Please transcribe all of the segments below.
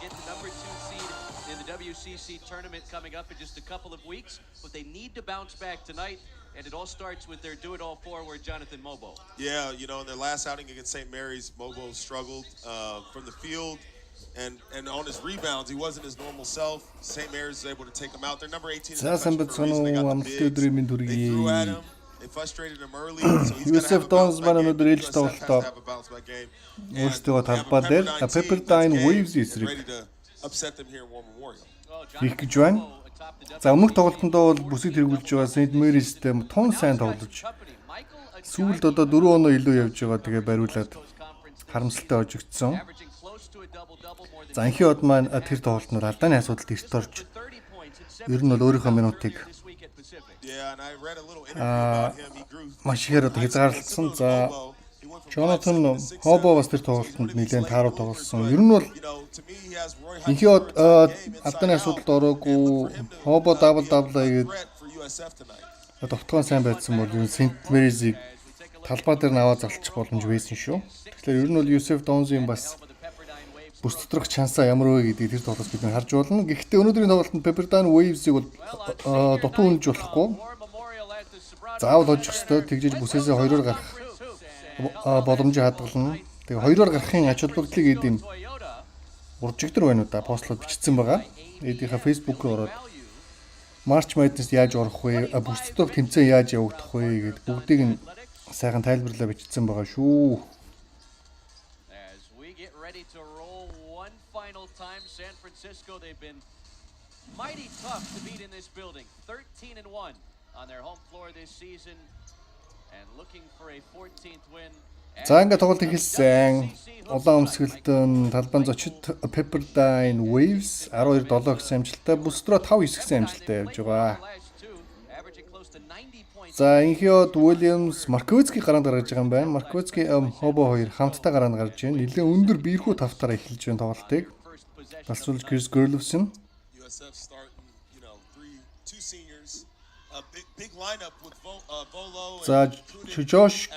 get the number 2 seed in the WCC tournament coming up in just a couple of weeks, but they need to bounce back tonight, and it all starts with their do-it-all forward, Jonathan Mobo. Yeah, you know, in their last outing against St. Mary's, Mobo struggled from the field, and on his rebounds, he wasn't his normal self. St. Mary's was able to take him out. They're number 18 in the country for a reason. They got the bigs. They threw at him. They frustrated him early, so he's going to have a bounce back game. USF has to have a bounce back game. Өөрсдөө талбай дээр Pepperdine Waves эсрэг хийх гэж байна. За өмнөх тоглолтондоо бол бүсийг тэргүүлж байгаа St. Mary's-тэй тун сайн тоглож сүүлд одоо 4 оноо илүү явж байгаа. Тэгээ бариулаад харамсалтай хожигдсон. За ЭНХИин-ОД маань тэр тоглолтноор алдааны асуудалд эрт орж ер нь бол өөрийнхөө минутыг маш ихээр одоо хязгаарлалсан. За Jonathan Mobo бас тэр тоглолтод нэлээд тааруу тоглосон. Ер нь бол ЭНХИин-ОД алдааны асуудалд ороогүй Mobo дабл хийгээд довтгоон сайн байсан бол ер нь St. Mary's-ийг талбай дээр наваа залчих боломж байсан шүү. Тэгэхээр ер нь бол USF Dons-ийн бас бүс доторх шансаа ямар вэ гэдгийг тэр тоглолт бид харж болно. Гэхдээ өнөөдрийн тоглолтод Pepperdine Waves-ийг бол дутуу үнэж болохгүй. Заавал хожих ёстой. Тэгжиж бүсээсээ 2-оор гарах боломжийг хадгална. Тэгээ 2-оор гарахын ач холбогдлыг эдийн уржигдэр байна уу да постлоод бичсэн байгаа. Эдийнхээ Facebook руу ороод March Madness яаж орох вэ? Бүс доторх тэмцээн яаж явагдах вэ гэдээ бүгдийг нь сайхан тайлбарлаа бичсэн байгаа шүү. San Francisco, they've been mighty tough to beat in this building. 13-1 on their home floor this season and looking for a 14th win. За ингээд тоглолт эхэлсэн. Улаан өмсгөлтөн талбайн зочид Pepperdine Waves 12-7 гэсэн амжилттай бүс рүү 5-9 гэсэн амжилттай явж байгаа. За ЭНХИин-ОД Williams Markovitsky гараанд гаргаж байгаа юм байна. Markovitsky Mobo хоёр хамтдаа гараанд гарч байна. Нэлээд өндөр биерхүү тавтаараа эхэлж байна тоглолтыг. Басруулж Chris Gerlofson. За Josh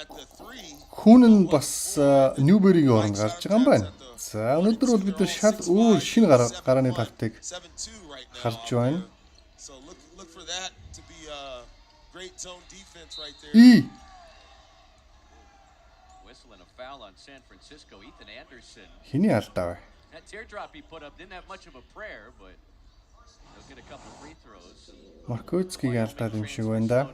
Хүүнэн бас Newberry-ийн оронд гарч байгаа юм байна. За өнөөдөр бол бид шал өөр шинэ гарааны тактик харж байна. Хиний алдаа вэ? That teardrop he put up didn't have much of a prayer, but he'll get a couple free throws. Markovitsky-г алдаад юм шиг байна да.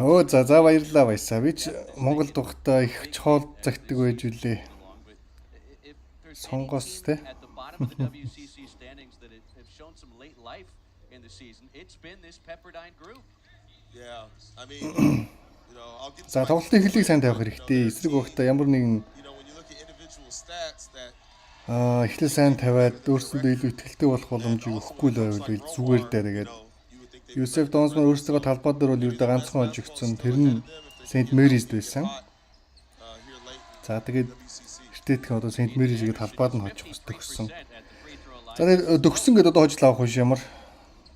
Оо за баярлалаа баясаа. Би ч Монголд ухтаа их чухал загтдаг байж үлээ. Сонгоос те. За тоглолтын эхлэлийг сайн тавих хэрэгтэй. Эсрэг багтаа ямар нэгэн эхлэл сайн тавиад өөрсөндөө илүү ихтэй болох боломжийг өгөхгүй л байвал зүгээр дээ. Тэгээд USF Dons маань өөрсдөө талбай дээр бол ердөө ганцхан хожигдсон. Тэр нь St. Mary's байсан. За тэгээд эртээдхэн одоо St. Mary's-ийг талбайд нь хожих хүсдэг гэсэн. За тэгээд дөгсөн гэдээ одоо хожил авах биш ямар.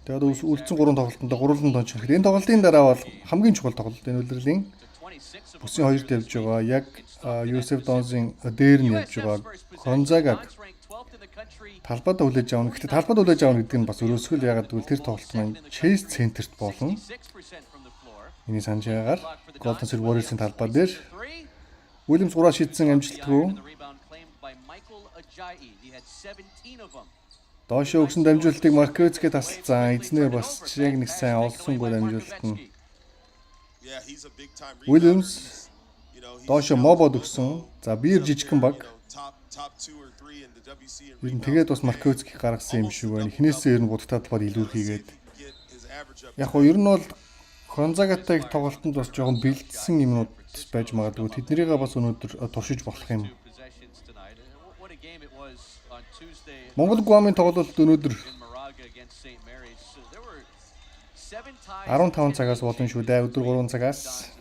Тэгээд үлдсэн 3 тоглолтонд гурван тонч хэрэг. Энэ тоглолтын дараа бол хамгийн чухал тоглолт энэ үлрэлийн бүсийн 2-д явж байгаа. Яг USF Dons-ийн дээр нь явж байгаа. Gonzaga талбайд хүлээж авна. Гэхдээ талбайд хүлээж авна гэдэг нь бас өрөөсгөл ягаад гэвэл тэр тоглолт маань Chase Center-т болно. Миний санаж байгаагаар Golden State Warriors-ийн талбай дээр Williams 3 шийдсэн амжилтгүй. Доошоо өгсөн дамжуулалтыг Markovitsky тасалсан. Эзнээ бас яг нэг сайн олсонгүй дамжуулалт нь. Williams доошоо Mobo-д өгсөн. За биер жижигхэн баг. Ер нь тэгээд бас Markovitsky гаргасан юм шиг байна. Эхнээсээ ер нь будагтай талбайд илүү хийгээд. Яг хоо ер нь бол Gonzaga-тай тоглолтод бас жоохон бэлдсэн юмнууд байж магадгүй. Тэднийгээ бас өнөөдөр туршиж болох юм. Монгол Гуамын тоглолт өнөөдөр 15 цагаас болно шүү дээ. Өдөр 3 цагаас.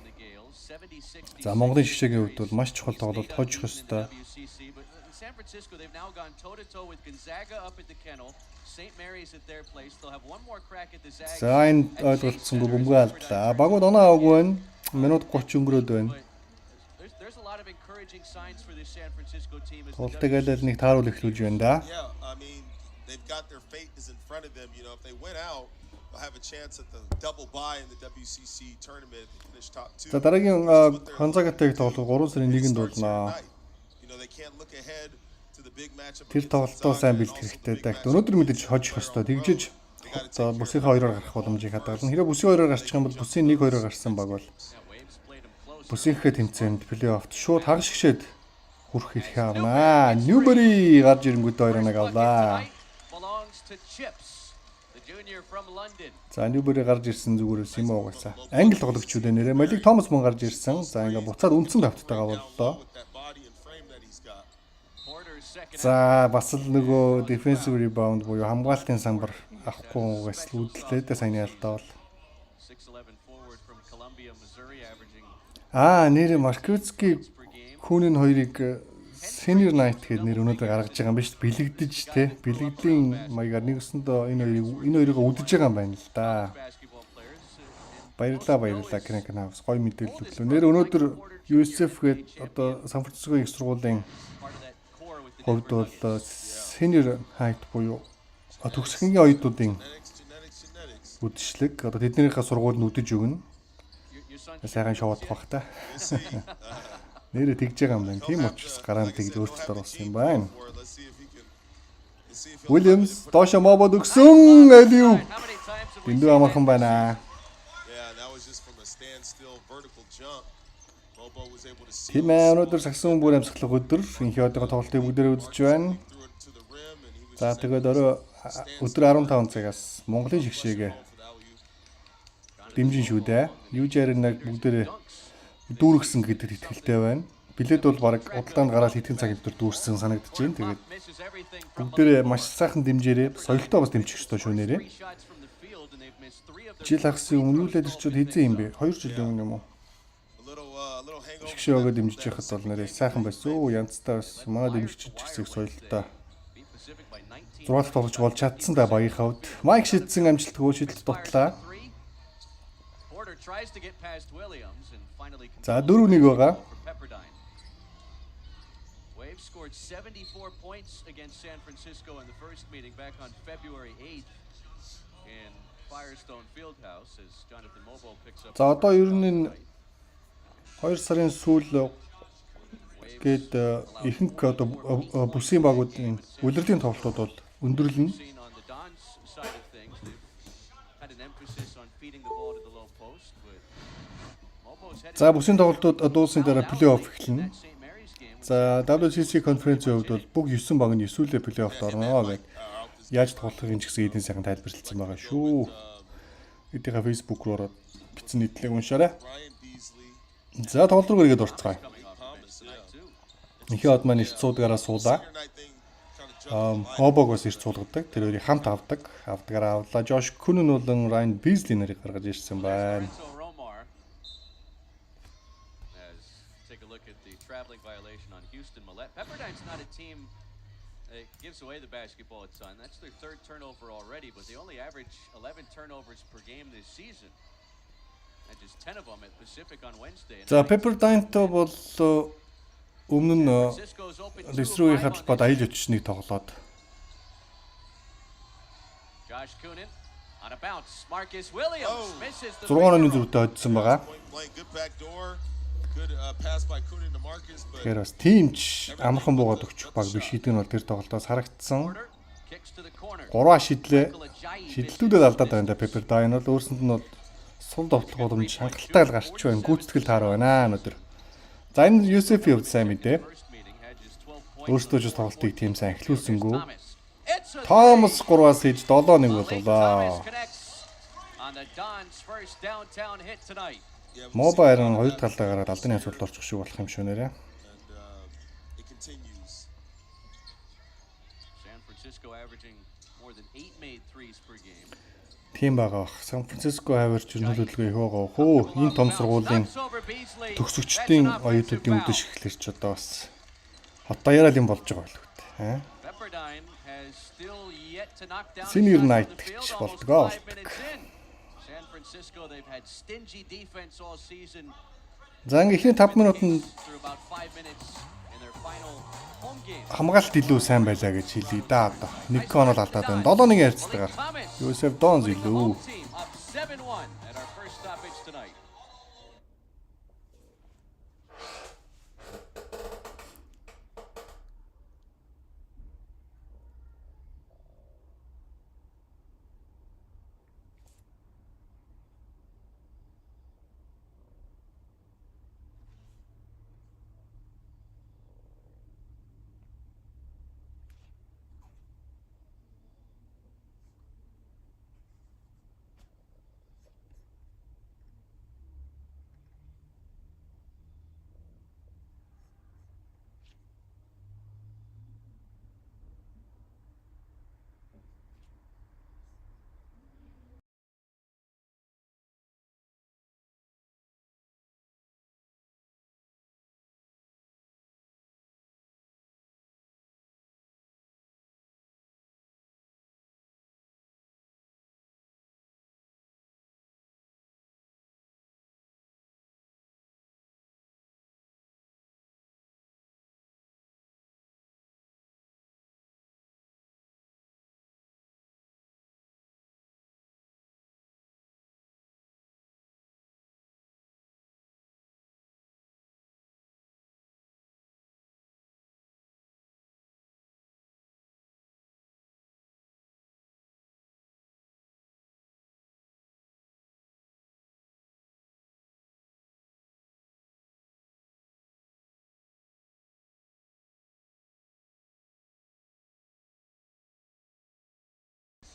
За Монголын шишээгийн хувьд бол маш чухал тоглолт хожих ёстой. За энэ ойлголцсонгүй бөмбөг алдлаа. Багууд оноо аваагүй байна. Минут 30 өнгөрөөд байна. There's a lot of encouraging signs for this San Francisco team as Тоглолтыг л нэг тааруул эхлүүлж байна да. Yeah, I mean, they've got their fate is in front of them. You know, if they win out, they'll have a chance at the double bye in the WCC tournament to finish top 2. За дараагийн Гонзагатай тоглолт 3 сарын 1-нд болно. You know, they can't look ahead to the big matchup. Тэр тоглолтоо сайн бэлдэх хэрэгтэй да. Өнөөдөр мэдээж хожих ёстой. Тэгжиж за бүсийн 2-оор гарах боломжийг хадгална. Хэрэв бүсийн 2-оор гарчих юм бол бүсийн 1-2-оор гарсан баг бол бүсийнхээ тэмцээнд плей-оффт шууд хагас шигшээд хүрэх хэрэг авнаа. Ньюбери гарч ирэнгүүт 2-1 авлаа. За Ньюбери гарч ирсэн зүгээр Симо угаасаа. Англи тоглогчуд нэрээ Малик Томас мөн гарч ирсэн. За ингээ буцаад үндсэн тавтайгаа боллоо. За бас л нөгөө defensive rebound буюу хамгаалтын самбар авахгүй угаас л үүдэлтэй саяны алдаа бол. Нэр Маркевский хүүнийн хоёрыг Senior Night гэдэг нэр өнөөдөр гаргаж байгаа юм биш бэлэгдэж те бэлэгдлийн маягаар нэгсэндээ энэ хоёрыг үдэж байгаа юм байна л да. Баярлалаа Крэнк Хаус гоё мэдээлэл өглөө. Нэр өнөөдөр USF гээд одоо Сан Франциско их сургуулийн хувьд бол Senior Night буюу төгсгөнгийн оюутнуудын үдшилэг одоо тэднийхээ сургуульд үдэж өгнө. Сайхан шоудах бах та. Нэрээ тэгж байгаа юм байна. Тийм учраас гараанд тэгж өөрчлөлт оруулсан юм байна. Williams доошо мобод өгсөн элиу. Дэндүү амархан байна. Тийм өнөөдөр сагсан бүр амсгалах өдөр ЭНХИИН-ОДын тоглолтыг бүгдээрээ үзэж байна. За тэгээд өдөр 15 цагаас Монголын шигшээгээ дэмжин шүү дээ. UJ-аар бүгдээрээ дүүргсэн гэдэгт итгэлтэй байна. Билет бол баг удалдаанд гараад хэдхэн цаг өдөр дүүрсэн санагдаж байна. Тэгээд бүгдээрээ маш сайхан дэмжээрээ соёлтой бас дэмжих ёстой шүү нэрээ. Жил хагасын өмнө үлээд ирчүүд хэзээ юм бэ? 2 жилийн өмнө юм уу? Шигшээ өгөө дэмжиж яхад бол нэрээ сайхан байсан. Янзтай бас манай дэмжигч хэсэг соёлтой. 6 тоглож болж чадсан да багийнхаа хувьд. Майк шидсэн амжилтгүй шидэлт дутлаа. За 4-1 байгаа. Waves scored 74 points against San Francisco in the first meeting back on February 8th in Firestone Fieldhouse as Jonathan Mobo picks up. За одоо ер нь 2 сарын сүүл гээд ихэнх одоо бүсийн багуудын улирлын тоглолтууд бол өндөрлөн. За бүсийн тоглолтууд дуусны дараа плей-офф эхэлнэ. За WCC конференцийн хувьд бол бүх 9 баг нь 9-үүлээ плей-оффт орно гэдэг яаж тоглохыг ч гэсэн эдийн сайхан тайлбарлалцсан байгаа шүү. Эдгээр Facebook руу ороод бичсэн нийтлэг уншаарай. За тоглолт руу ирээд орцгаая. ЭНХИИН-ОД маань эрт суудгаараа суулаа. Хобог бас эрт суулгадаг. Тэр хоёрыг хамт авдагаараа авлаа. Josh Kunin болон Ryan Beasley нарыг гаргаж ирсэн байна. Traveling violation on Houston Millette. Pepperdine's not a team that gives away the basketball at Sun. That's their 3rd turnover already, but they only average 11 turnovers per game this season. And just 10 of them at Pacific on Wednesday. За Pepperdine то бол өмнө нь Лесрүүгийн хадалбад аял өчснийг тоглоод. Josh Kunin on a bounce. Marcus Williams misses the 6-1 зүйтэй хоцсон байгаа. Good pass by Kunin to Marcus, but Тэгэхээр бас тиймч амархан буугаад өгчих баг биш гэдэг нь бол тэр тоглолтоос харагдсан. 3 шидлээ. Шидлүүдээ алдаад байна да Pepperdine бол өөрсөнд нь бол сул довтлох боломж хангалттай л гарч байна. Гүйцэтгэл таар байна өнөөдөр. За энэ USF-ийн хувьд сайн мэдээ. Өөрсдөө ч тоглолтыг тийм сайн эхлүүлсэнгүй. Томас 3-аас хийж 7-1 боллоо. Мобайл нь 2 талдаа гараад алдааны асуудал олчих шиг болох юм шүү нэрээ. Тийм байгаа. Сан Франциско хавьарч нөлөөлөлгөө их байгаа. Хөө энэ том сургуулийн төгсөгчдийн оюутнуудын үдэш эхлэрч одоо бас хот даяараа юм болж байгаа байлгүй дээ. Senior Night гэж болдгоо. San Francisco, they've had stingy defense all season. За ингээ ихний 5 минутанд through about 5 minutes in their final home game. хамгаалт илүү сайн байлаа гэж хэлье да одоо. Нэг гол алдаад байна. 7-1 ярилцлагаар. USF Dons The илүү. home team up 7-1 at our first stoppage tonight.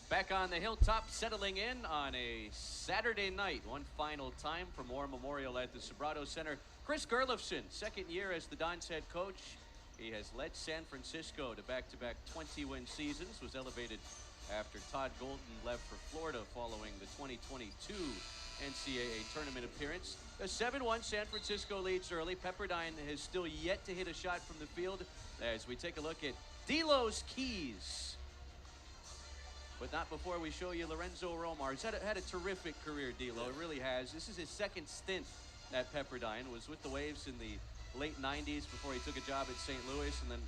Back on the hilltop, settling in on a Saturday night. One final time for Moore Memorial at the Sobrato Center. Chris Gerlofson, second year as the Dons head coach. He has led San Francisco to back-to-back 20-win seasons, was elevated after Todd Golden left for Florida following the 2022 NCAA tournament appearance. A 7-1 San Francisco leads early. Pepperdine has still yet to hit a shot from the field as we take a look at D'Lo's keys. But not before we show you Lorenzo Romar. He's had a terrific career, D'Lo. It really has. This is his second stint at Pepperdine. Was with the Waves in the late 90s before he took a job at St. Louis, and then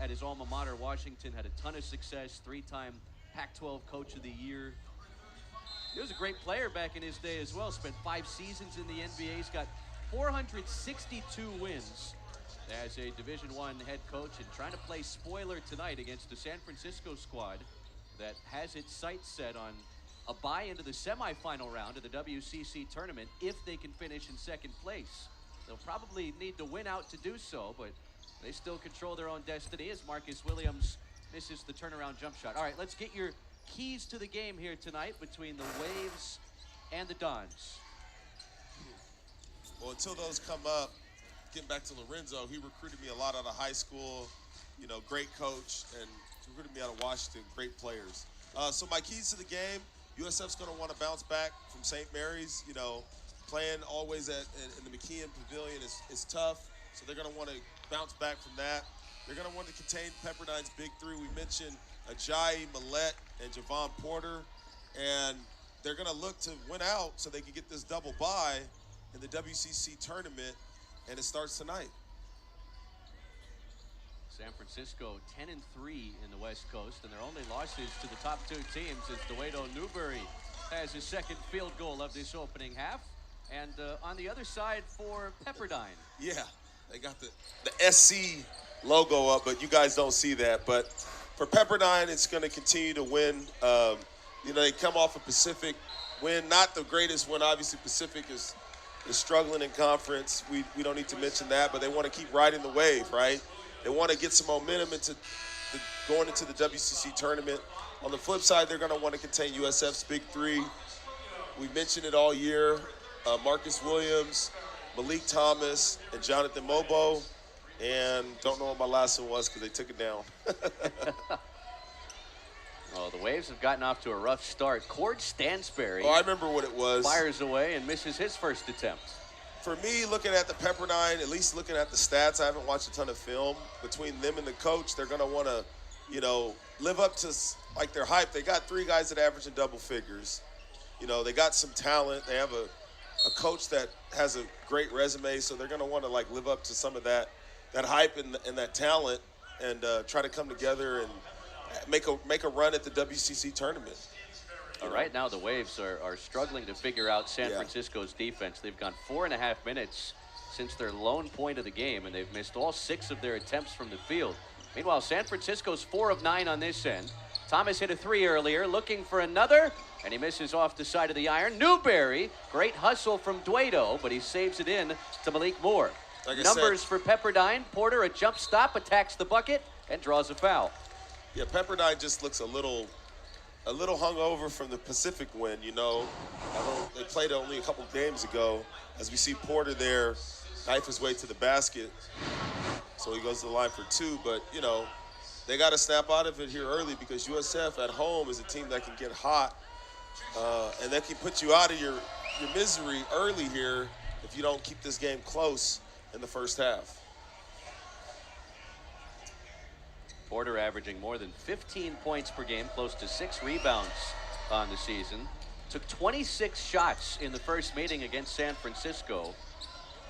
at his alma mater, Washington, had a ton of success. 3-time Pac-12 Coach of the Year. He was a great player back in his day as well. Spent 5 seasons in the NBA. He's got 462 wins as a Division I head coach, and trying to play spoiler tonight against the San Francisco squad that has its sights set on a bye into the semifinal round of the WCC tournament if they can finish in second place. They'll probably need to win out to do so, but they still control their own destiny as Marcus Williams misses the turnaround jump shot. All right, let's get your keys to the game here tonight between the Waves and the Dons. Well, until those come up, getting back to Lorenzo, he recruited me a lot out of high school, you know, great coach, and recruited me out of Washington, great players. So my keys to the game, USF's going to want to bounce back from St. Mary's. You know, playing always in the McKeon Pavilion is tough, so they're going to want to bounce back from that. They're going to want to contain Pepperdine's big three. We mentioned Ajayi, Millette, and Javon Porter, and they're going to look to win out so they can get this double bye in the WCC tournament, and it starts tonight. San Francisco 10-3 in the West Coast, and their only losses to the top 2 teams is Dewedo Newberry has his second field goal of this opening half. And on the other side for Pepperdine. Yeah, they got the SC logo up, but you guys don't see that. But for Pepperdine, it's going to continue to win. You know, they come off a Pacific win, not the greatest win. Obviously, Pacific is struggling in conference. We don't need to mention that, but they want to keep riding the wave, right? They want to get some momentum into going into the WCC tournament. On the flip side, they're going to want to contain USF's big three. We've mentioned it all year. Marcus Williams, Malik Thomas, and Jonathan Mobo. And don't know what my last one was because they took it down. Oh, the Waves have gotten off to a rough start. Cord Stansberry. Oh, I remember what it was. Fires away and misses his first attempt. For me, looking at the Pepperdine, at least looking at the stats, I haven't watched a ton of film. Between them and the coach, they're going to want to, you know, live up to, like, their hype. They got 3 guys that average in double figures. You know, they got some talent. They have a a coach that has a great resume, so they're going to want to like live up to some of that hype and that talent, and try to come together and make a run at the WCC tournament. Right now, the Waves are struggling to figure out San Francisco's defense. They've gone 4.5 minutes since their lone point of the game, and they've missed all 6 of their attempts from the field. Meanwhile, San Francisco's 4 of 9 on this end. Thomas hit a 3 earlier, looking for another, and he misses off the side of the iron. Newberry, great hustle from Duedo, but he saves it in to Malik Moore. Numbers for Pepperdine. Porter, a jump stop, attacks the bucket, and draws a foul. Yeah, Pepperdine just looks a little hungover from the Pacific win, you know. They played only a couple games ago. As we see Porter there knife his way to the basket. So he goes to the line for 2, but, you know, they got to snap out of it here early, because USF at home is a team that can get hot, and that can put you out of your misery early here if you don't keep this game close in the first half. Porter averaging more than 15 points per game, close to 6 rebounds on the season. Took 26 shots in the first meeting against San Francisco,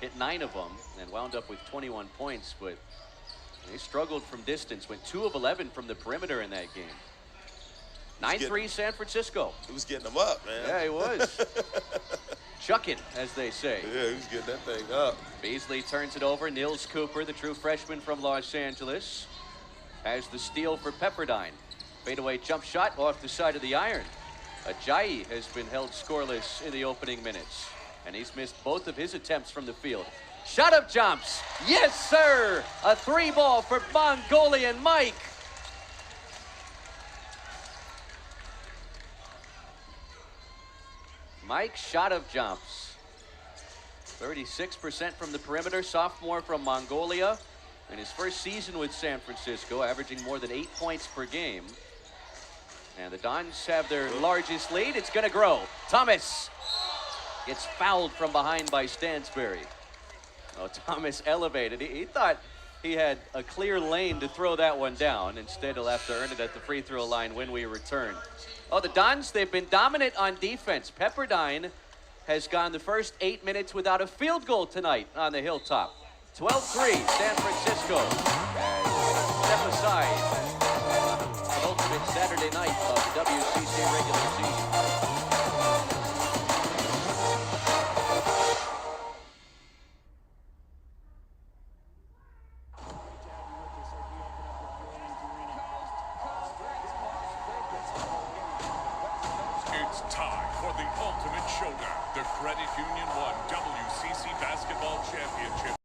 hit 9 of them, and wound up with 21 points, but they struggled from distance, went 2 of 11 from the perimeter in that game. 9-3 San Francisco. He was getting them up, man. Yeah, he was. Chucking, as they say. Yeah, he was getting that thing up. Beasley turns it over. Nils Cooper, the true freshman from Los Angeles, has the steal for Pepperdine. Fadeaway jump shot off the side of the iron. Ajayi has been held scoreless in the opening minutes, and he's missed both of his attempts from the field. Shot up jumps. Yes, sir. A 3-ball for Mongolian Mike. Mike shot of jumps. 36% from the perimeter, sophomore from Mongolia. In his first season with San Francisco, averaging more than 8 points per game. And the Dons have their largest lead. It's going to grow. Thomas gets fouled from behind by Stansbury. Oh, Thomas elevated. He thought he had a clear lane to throw that one down. Instead, he'll have to earn it at the free throw line when we return. Oh, the Dons, they've been dominant on defense. Pepperdine has gone the first 8 minutes without a field goal tonight on the Hilltop. 12-3, San Francisco. Step aside. An ultimate Saturday night of WCC regular season. It's time for the ultimate showdown. The Credit Union won WCC Basketball Championship.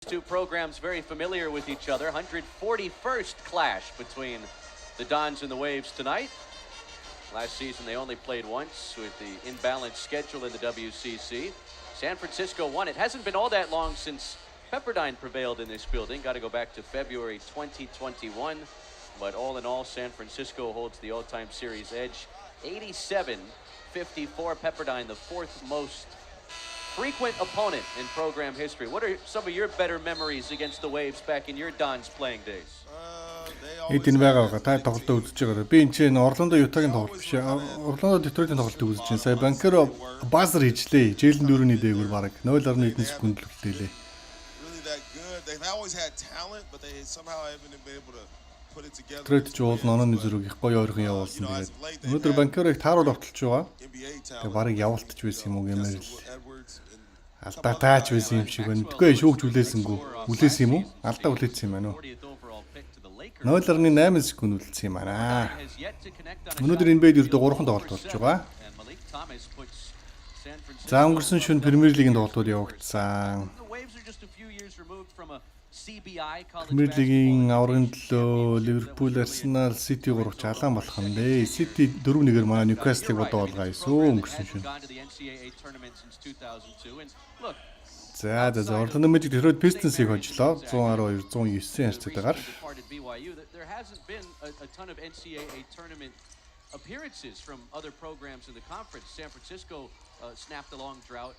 Two programs very familiar with each other. 141st clash between the Dons and the Waves tonight. Last season they only played once with the imbalanced schedule in the WCC. San Francisco won. It hasn't been all that long since Pepperdine prevailed in this building. Got to go back to February 2021. But all in all, San Francisco holds the all-time series edge. 87-54. Pepperdine, the 4th most frequent opponent in program history. What are some of your better memories against the Waves back in your Don's playing days? Эдийн байгаа. Та тоглолтоо үзэж байгаа. Би энэ чинь Орландо Ютагийн тоглолт биш. Орландо Детройтийн тоглолтыг үзэж байна. Сая банкеро базар хийжлээ. Жэйлэн дөрөвний дээгүүр бараг 0.1 секунд л үлдэйлээ. They've always had talent, but they somehow haven't been able to put it together. Детройт ч уул нонооны зүрх их гоё ойрхон явуулсан. Тэгээд өнөөдөр банкерыг тааруул авталж байгаа. Тэгээд барыг явуултаж байсан юм уу гэмээр л алдаа тааж байсан юм шиг байна. Тэгвэл шүүгч үлээсэнгүү. Үлээсэн юм уу? Алдаа үлээсэн юм байна уу? 0.8 секунд үлдсэн юм байна. Өнөөдөр энэ бэд ердөө 3 тоглолт болж байгаа. За өнгөрсөн шөнө Премьер Лигийн тоглолтууд явагдсан. Премьер Лигийн аврагын төлөө Ливерпул, Арсенал, Сити 3 жалаан болох юм дээ. Сити 4-1-ээр манай Ньюкаслыг бодоо олгаа эсвэл өнгөрсөн шөнө. За Орландо Мэжик Детройт Пистонсыг хожлоо 112-109 харьцаатайгаар. There hasn't been a ton of NCAA tournament appearances from other programs in the conference. San Francisco snapped a long drought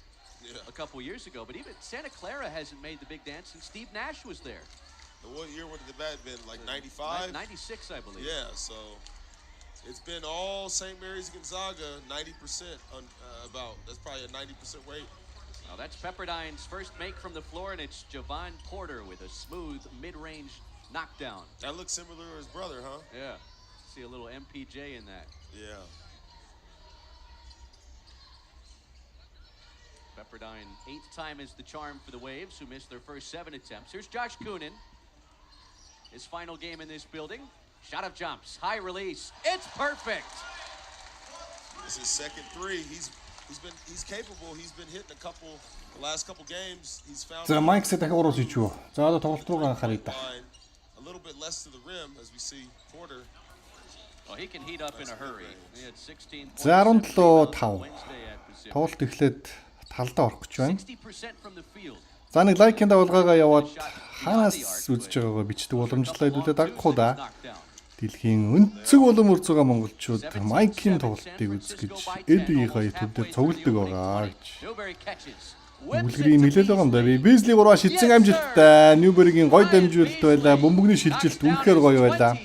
a couple years ago, but even Santa Clara hasn't made the big dance since Steve Nash was there. What year would the bat been? Like 95? 96, I believe. Yeah, so it's been all St. Mary's Gonzaga, 90% about. That's probably a 90% rate. Now that's Pepperdine's first make from the floor, and it's Javon Porter with a smooth mid-range knockdown. That looks similar to his brother, huh? Yeah. See a little MPJ in that. Yeah. Pepperdine, 8th time is the charm for the Waves, who missed their first 7 attempts. Here's Josh Coonan. His final game in this building. Shot of jumps, high release. It's perfect. This is second three. He's capable. He's been hitting the last couple games. He's found. За Майкс дахиад уруу хийж юу. За одоо тоглолт руу анхаарай да. A little bit less to the rim as we see Porter. Well, he can heat up in a hurry. He had 16 points. За 17-5. Тоглолт эхлээд талдаа орох гэж байна. 60% from the field. За нэг лайкын дагуулгаагаа яваад ханаас үзэж байгаагаа бичдэг боломжтой хэдүүлээ дагах уу да. Дэлхийн өнцөг улам өрж байгаа монголчууд Майкийн тоглолтыг үзэх гэж Эдигийнхаа YouTube-дээр цугладаг байгаа гэж. Үлгэрийн нэлээд байгаа юм да. Би Бизли 3 шидсэн амжилттай. Ньюбергийн гоё дамжуулалт байлаа. Бөмбөгний шилжилт үнэхээр гоё байлаа.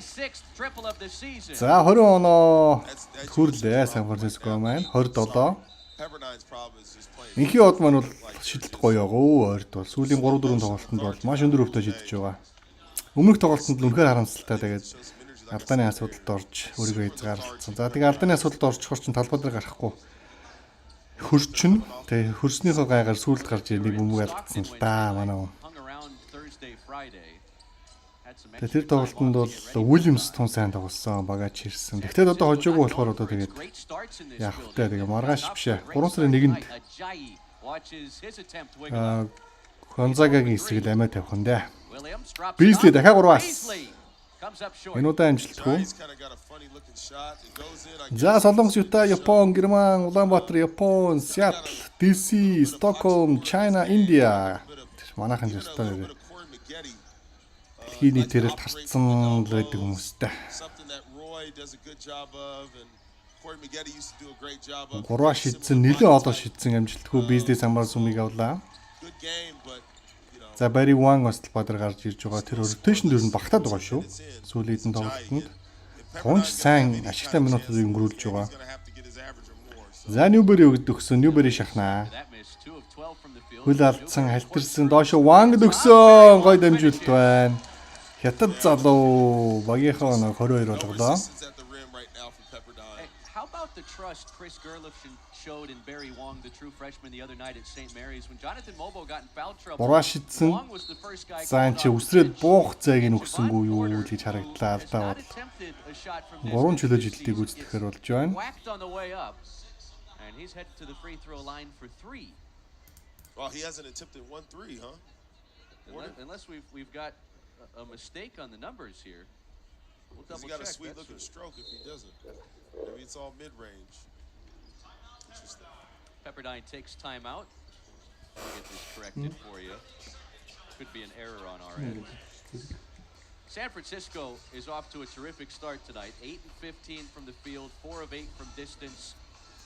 За 20 оноо хүрлээ Сан Франциско маань 27. Энхий од маань бол шидэлт гоё яагоо. Ойрд бол сүүлийн 3-4 тоглолтод бол маш өндөр өвтө шидэж байгаа. Өмнөх тоглолтод үнэхээр харамсалтай. Тэгээд алдааны асуудалд орж өөрийгөө хязгаарлалцсан. За тэгээ алдааны асуудалд орчихор чин талбай дээр гарахгүй. Хөрчин тэгээ хөрснийхөө гайгаар сүулт гарч ирэх нэг бөмбөг алдсан л да манай. Тэгээ тэр тоглолтод бол Уильямс тун сайн тоглосон, багаж ирсэн. Тэгтээ одоо хожоогүй болохоор одоо тэгээд яах вэ? Тэгээ маргааш бишээ. 3 сарын 1-нд Гонзагагийн эсрэг л амиа тавих нь дээ. Бизли дахиад 3-аас. Энэ удаа амжилтгүй. За Солонгос, Юта, Япон, Герман, Улаанбаатар, Япон, Сиэтл, DC, Стокгольм, Чайна, Индия. Манайхан зөвстэй нэр. Дэлхийн нийтээр тарцсан л байдаг хүмүүстэй. 3 шидсэн, нэлээд олон шидсэн амжилтгүй Бизли самбар сумыг авлаа. За Бари Ван Осталбадар гарч ирж байгаа. Тэр ротейшн дээр нь багтаад байгаа шүү. Сүүлийн тоглолтод тунч сайн ашигтай минутыг өнгөрүүлж байгаа. За Ньюбери өгсөн. Ньюбери шахнаа. Хөл алдсан, халтирсан. Доошо Вангд өгсөн. Гой дамжуулалт байна. Хятад залуу багийнхаа 22 болголоо. The trust Chris Gerlifson showed in Barry Wong, the true freshman, the other night at St. Mary's when Jonathan Mobo got in foul trouble. Wong was the first guy. Зан чи үсрээд буух зайг нь өгсөнгүү юу гэж харагдлаа алдаа бол. 3 чөлөөж илтийг үздэхээр болж байна. And he's headed to the free throw line for 3. Well, he hasn't attempted 1-3, huh? Unless we've got a mistake on the numbers here. We'll double check. He's got a sweet looking stroke if he doesn't. Maybe it's all mid-range. Interesting. Pepperdine takes time out. I'll get this corrected for you. Could be an error on our end. San Francisco is off to a terrific start tonight. 8-15 from the field, 4 of 8 from distance.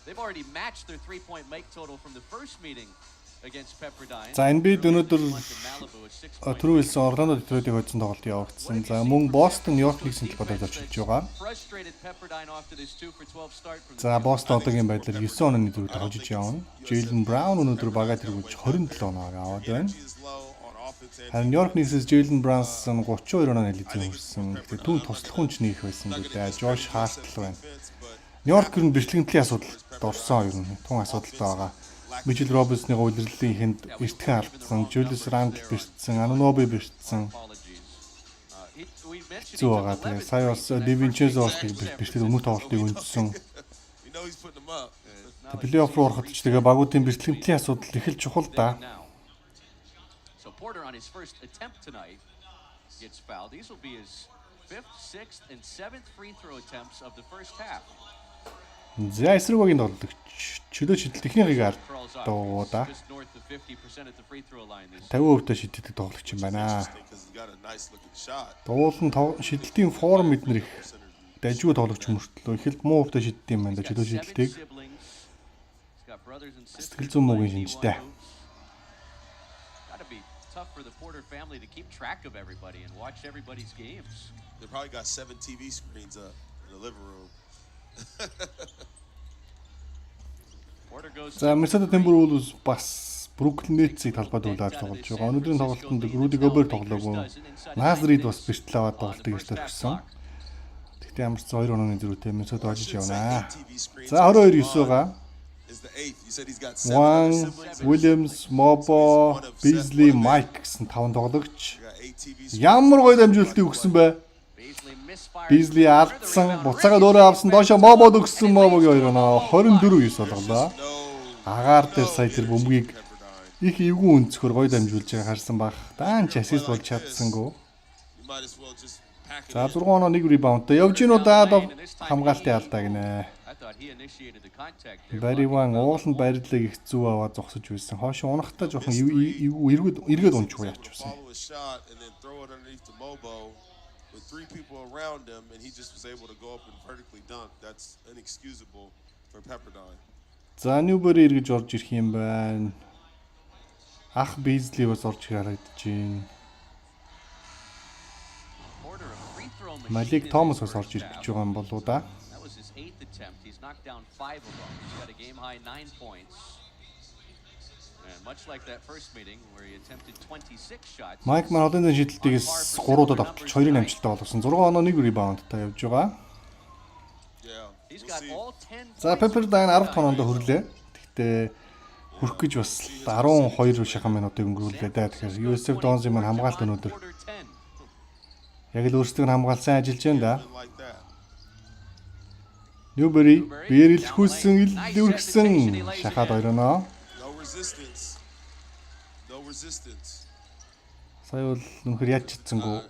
They've already matched their 3-point make total from the first meeting against Pepperdine. За Embiid өнөөдөр Malibu, a 6-point түрүү хэлсэн Орландо Детройдыг хоцсон тоглолт явагдсан. За мөн Бостон Нью-Йорк Никсийн төлбөрөөр зорчилж байгаа. frustrated Pepperdine off to this 2-for-12 start from the За Бостон одоогийн байдлаар 9 онооны дөрөвд хожиж явна. Jaylen Brown өнөөдөр багаа тэргүүлж 27 оноог аваад байна. Харин Нью-Йорк Никсээс Jaylen Brown 32 оноо нэлээд хүрсэн. Гэхдээ түүн туслахын ч нөх байсан гэдэг. Josh Hart л байна. Нью-Йорк ер нь бэрхлэгэнтлийн асуудалд орсон ер нь тун асуудалтай байгаа. Мичел Робинсны удирдлын эхэнд эртхэн алдсан, Julius Randle бэртсэн, Anunoby бэртсэн. Зүг байгаа. Тэгээ сая бас DiVincenzo болохыг бэртэл өмнөх тоглолтыг өнцсөн. Плей-офф руу ороход ч тэгээ багуудын бэрхлэгэнтлийн асуудал их л чухал да. So Porter on his first attempt tonight gets fouled. These will be his 5th, 6th, and 7th free throw attempts of the first half. За эсрэг багийн тоглолт чөлөө шидэлт ихнийхийг алдуу да. 50% шидэлт тоглогч юм байна. Дуулан шидэлтийн форм эднэр их дажгүй тоглогч мөртлөө их л муу хувьтай шидэлт юм байна да чөлөө шидэлтийг. Сэтгэл зүйн муугийн шинжтэй. Tough for the Porter family to keep track of everybody and watch everybody's games. They probably got 7 TV screens up in the living room. За Minnesota Timberwolves бас Brooklyn Nets-ийг талбайдуулаад тоглож байгаа. Өнөөдрийн тоглолтод Rudy Gobert тоглоогүй. Naz Reid бас бэртэл аваад тоглолтыг өртсөн. Тэгтээ ямар ч 2 онооны зөрүүтэй Minnesota очиж явна. За 22-9 байгаа. One, Williams, Mobo, Beasley, Mike гэсэн 5 тоглогч. Ямар гоё дамжуулалтыг өгсөн бэ? Beasley алдсан, буцаагаад өөрөө авсан, доошоо Mobo өгсөн, Mobo-гийн 2 оноо 24-9 болголоо. Агаар дээр сая тэр бөмбөгийг их эвгүй өнцгөр гоё дамжуулж байгааг харсан баг. Даан ч ассист болж чадсангүй. За 6 оноо 1 ребаундтай явж гинүү даа хамгаалтын алдаа гинэ. Бариван ууланд барилыг их зүү аваад зогсож байсан. Хоошоо унахтаа жоохон эргээд унчихгүй яачвсан. За Newbury эргэж орж ирэх юм байна. Ах Beasley бас орж харагдаж байна. Malik Thomas бас орж ирэх гэж байгаа юм болоо да. Knocked down 5 of them. He's got a game-high 9 points. And much like that first meeting where he attempted 26 shots. Mike Malone-ын шидэлтээс 3-удаа давталж 2-ын амжилттай болсон. 6 оноо 1 ребаундтай явж байгаа. За Pepperdine 10 тоноонд хүрлээ. Гэхдээ хүрх гэж бас 12 шахан минутыг өнгөрүүлээ да. Тэгэхээр USF Dons-ийн маань хамгаалт өнөөдөр яг л өөрсдөө хамгаалсан ажиллаж байна да. Newbury бэрэлхүүлсэн илүүргсэн шахаад 2 оноо. Сая бол нүхэр яаж чадсангүй.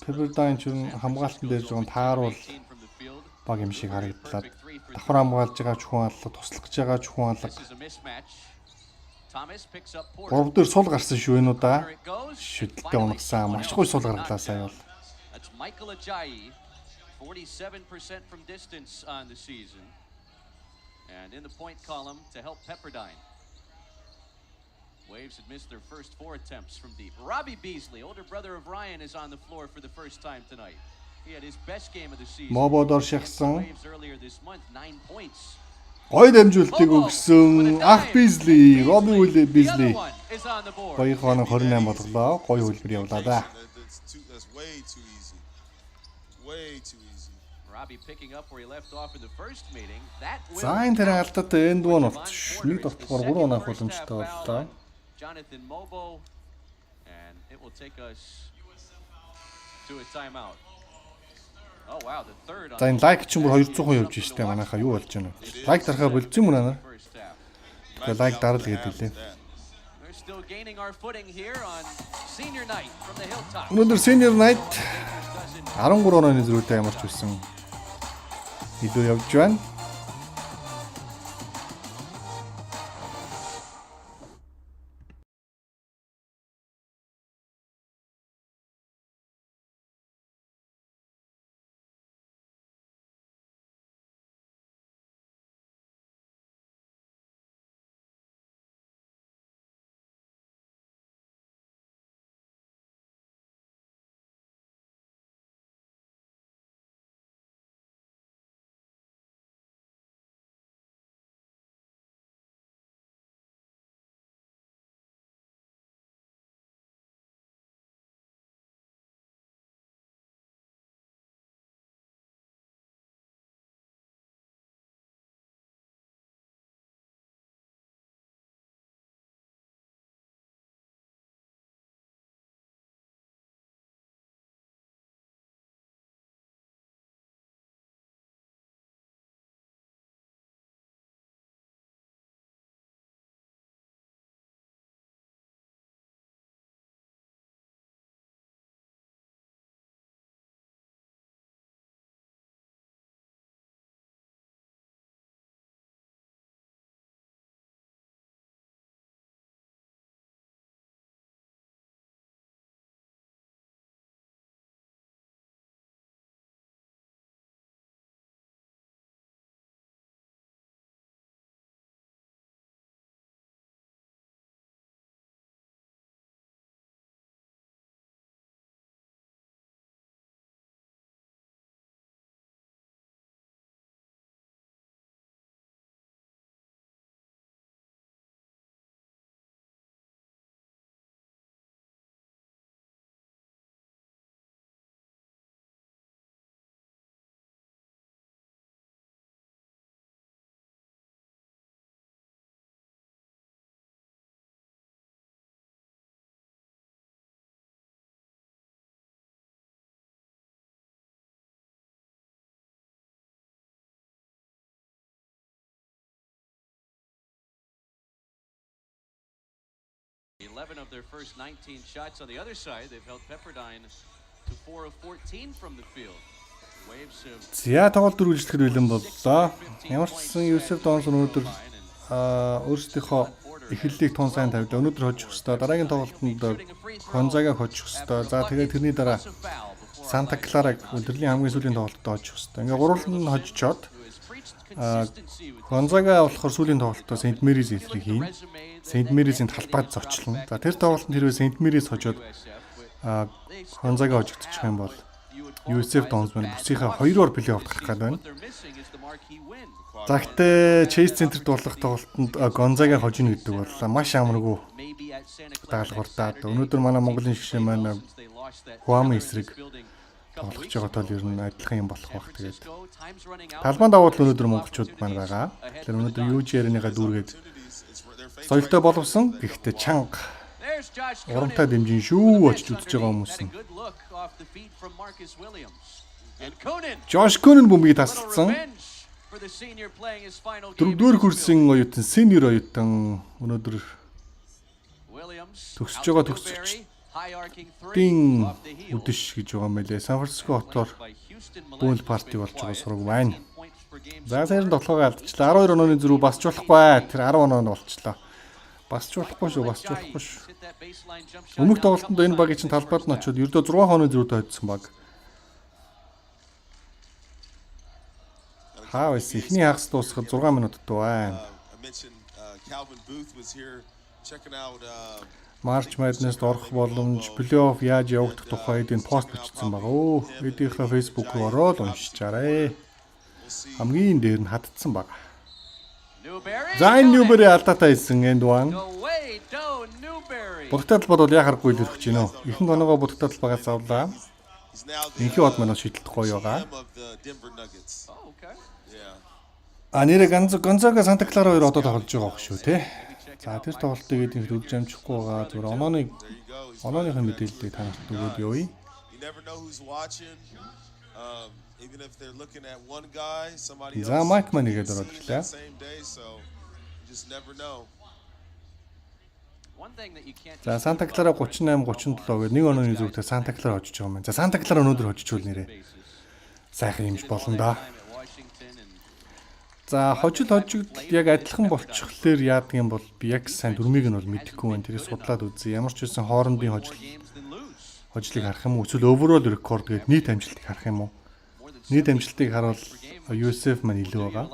Pepperdine ч хамгаалтан дээр жоон тааруул баг юм шиг харагдлаа. Давхар хамгаалж байгаа чухал алга, туслах гэж байгаа чухал алга. 3 дээр сул гарсан шүү энэ удаа. Шидэлтэй унагсан. Маш гоё сул гаргалаа сая бол. 47% from distance on the season. And in the point column to help Pepperdine. Waves had missed their first 4 attempts from deep. Robbie Beasley, older brother of Ryan, is on the floor for the first time tonight. He had his best game of the season. Mobodor шахсан. Waves earlier this month, 9 points. Гоё дамжуултыг өгсөн. Ах Beasley, Robbie Beasley. Гоё хоног 28 болголоо. Гоё хөлбөр явлаа да. Way too easy. Robbie picking up where he left off in the first meeting. That За энэ тэр алдаатай энд one болчих. Нэг давтахаар 3 оноо боломжтой боллоо. Jonathan Mobo and it will take us to a timeout. Oh wow, the third. За энэ лайк ч юм бүр 200% явж штэ манайхаа юу болж байна вэ? Лайк дарахаа болцсон юм уу наа? Тэгээ лайк дарал гэдэг лээ. Still gaining our footing here on senior night from the hilltop. Өнөөдөр senior night 13 онооны зөрүүтэй ямарч байсан. Илүү явж байна. 11 of their first 19 shots on the other side. They've held Pepperdine to 4 of 14 from the field. Waves have За тоглолт үргэлжлэхэд бэлэн боллоо. Ямар ч гэсэн USF Dons өнөөдөр өөрсдийнхөө эхлэлийг тун сайн тавьлаа. Өнөөдөр хожих хөстөө дараагийн тоглолтод Gonzaga хожих хөстөө. За тэгээд тэрний дараа Santa Clara-г өдрлийн хамгийн сүүлийн тоглолтод хожих хөстөө. Ингээ гурван нь хожичоод Gonzaga болохоор сүүлийн тоглолтод St. Mary's илрэх юм. St. Mary's-ийн талбайд зочлно. За тэр тоглолтод хэрвээ St. Mary's хожоод Gonzaga хожигдчих юм бол USF Dons маань бүсийнхаа 2-оор плей-оффт гарах гэдэг байна. За гэхдээ Chase Center-д болох тоглолтод Gonzaga хожино гэдэг бол маш амаргүй даалгавар. Өнөөдөр манай Монголын шгшээ маань Хуами эсрэг тоглож байгаа тул ер нь адилхан юм болох байх. Тэгээд талбайн давуу тал өнөөдөр монголчууд маань байгаа. Тэгэхээр өнөөдөр UGR-ийнхаа дүүргээд соёлтой боловсон. Гэхдээ чанга урамтай дэмжин шүү очиж үзэж байгаа хүмүүс нь. Josh Coonan бөмбөгийг тасалсан. Дөрөвдүгээр курсын оюутан, senior оюутан өнөөдөр төгсөж байгаа төгсөгчдийн үдэш гэж байгаа мэлээ. Сан Франциско хотоор бүүл парти болж байгаа сураг байна. За саяхан тоглоогоо алдчихлаа. 12 онооны зүрх басч болохгүй. Тэр 10 оноо болчихлоо. Басч болохгүй шүү. Өмнөх тоглолтод энэ багийн чинь талбайд нь очиод ердөө 6 онооны зүрхтэй хоцсон баг. Хавс ихний хагас дуусахад 6 минутад байна. March Madness-д орох боломж, плей-офф яаж явагдах тухайд энэ пост бичсэн байгаа. Эдийнхээ Facebook руу ороод уншичаарай. Хамгийн дээр нь хатцсан баг. За энэ Newberry алдаатай хэлсэн энд one. Будагтал бодвол яхахгүй л өрөх чинь нөө. Ихэнх оноогоо будагтал багаас авлаа. ЭНХИин-ОД манай шийдэлтгүй байгаа. Нэрэ Gonzaga Santa Clara 2 одоо тоглож байгаа байх шүү те. За тэр тоглолтыг эдгээр үдж амжихгүй байгаа. Зүгээр онооныхын мэдээллийг танарт өгөөд явъя. За майк маань игээд ороод ирлээ. За Santa Clara 38-37 гээд нэг онооны зүгтээ Santa Clara хожиж байгаа юм байна. За Santa Clara өнөөдөр хожижвол нэрээ сайхан юмж болно да. За хожигдол яг адилхан болчихлоор яадаг юм бол би яг сайн дүрмийг нь бол мэдэхгүй байна. тэрийг судлаад үзье. Ямар ч үсэн хоорондын хожлыг харах юм уу? Эсвэл overall record гээд нийт амжилтыг харах юм уу? Нийт амжилтыг харуул USF маань илүү байгаа.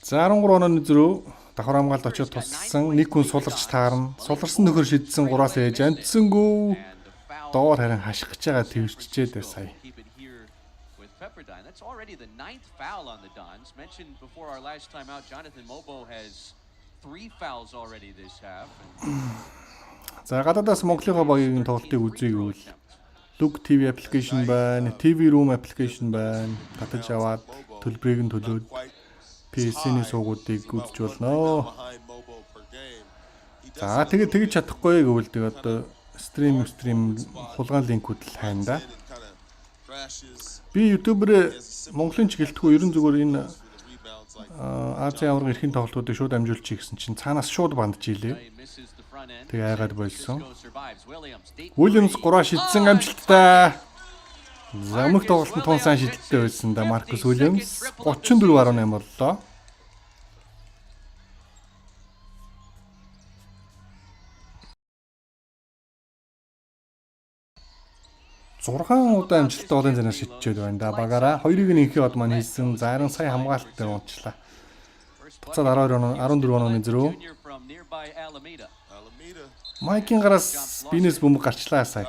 За 13 онооны зүрх давхар хамгаалт очиод туссан. Нэг хүн суларч таарна. Суларсан нөхөр шидсэн 3-аас ээж амтсангүй. Доор харин хаших гэж байгаа твэрччээд бай сая. Pepperdine. That's already the 9th foul on the Dons. Mentioned before our last time out, Jonathan Mobo has 3 fouls already this half. За гадаадаас Монголынхаа багийн тоглолтыг үзье гэвэл Look TV application байна, TV Room application байна. Татаж аваад төлбөрийг нь төлөөд PC-ний суугуудыг үзэж болно. За тэгээд тэгж чадахгүй гэвэл тэгээд одоо стрим хулгайн линкүүд л хайна да. Би YouTube-ээр Монголын чиглэлтгүй ерөн зүгээр энэ Азийн авраг эрхийн тоглолтуудыг шууд амжуулчих гэсэн чинь цаанаас шууд бандж ийлээ. Тэгээ айгаад болсон. Williams 3 шидсэн амжилттай. Замх тоглолтод тун сайн шидэлтэй байсан да Marcus Williams 34.8 боллоо. Зургаан удаа амжилттай голын занаар шидчихэд байна да. Багаараа хоёрыг нь ЭНХИин-ОД маань хийсэн. Зарим сая хамгаалттай унчлаа. Буцаад 14 онооны зүрх. Майкийн гараас бинес бөмбөг гарчлаа сая.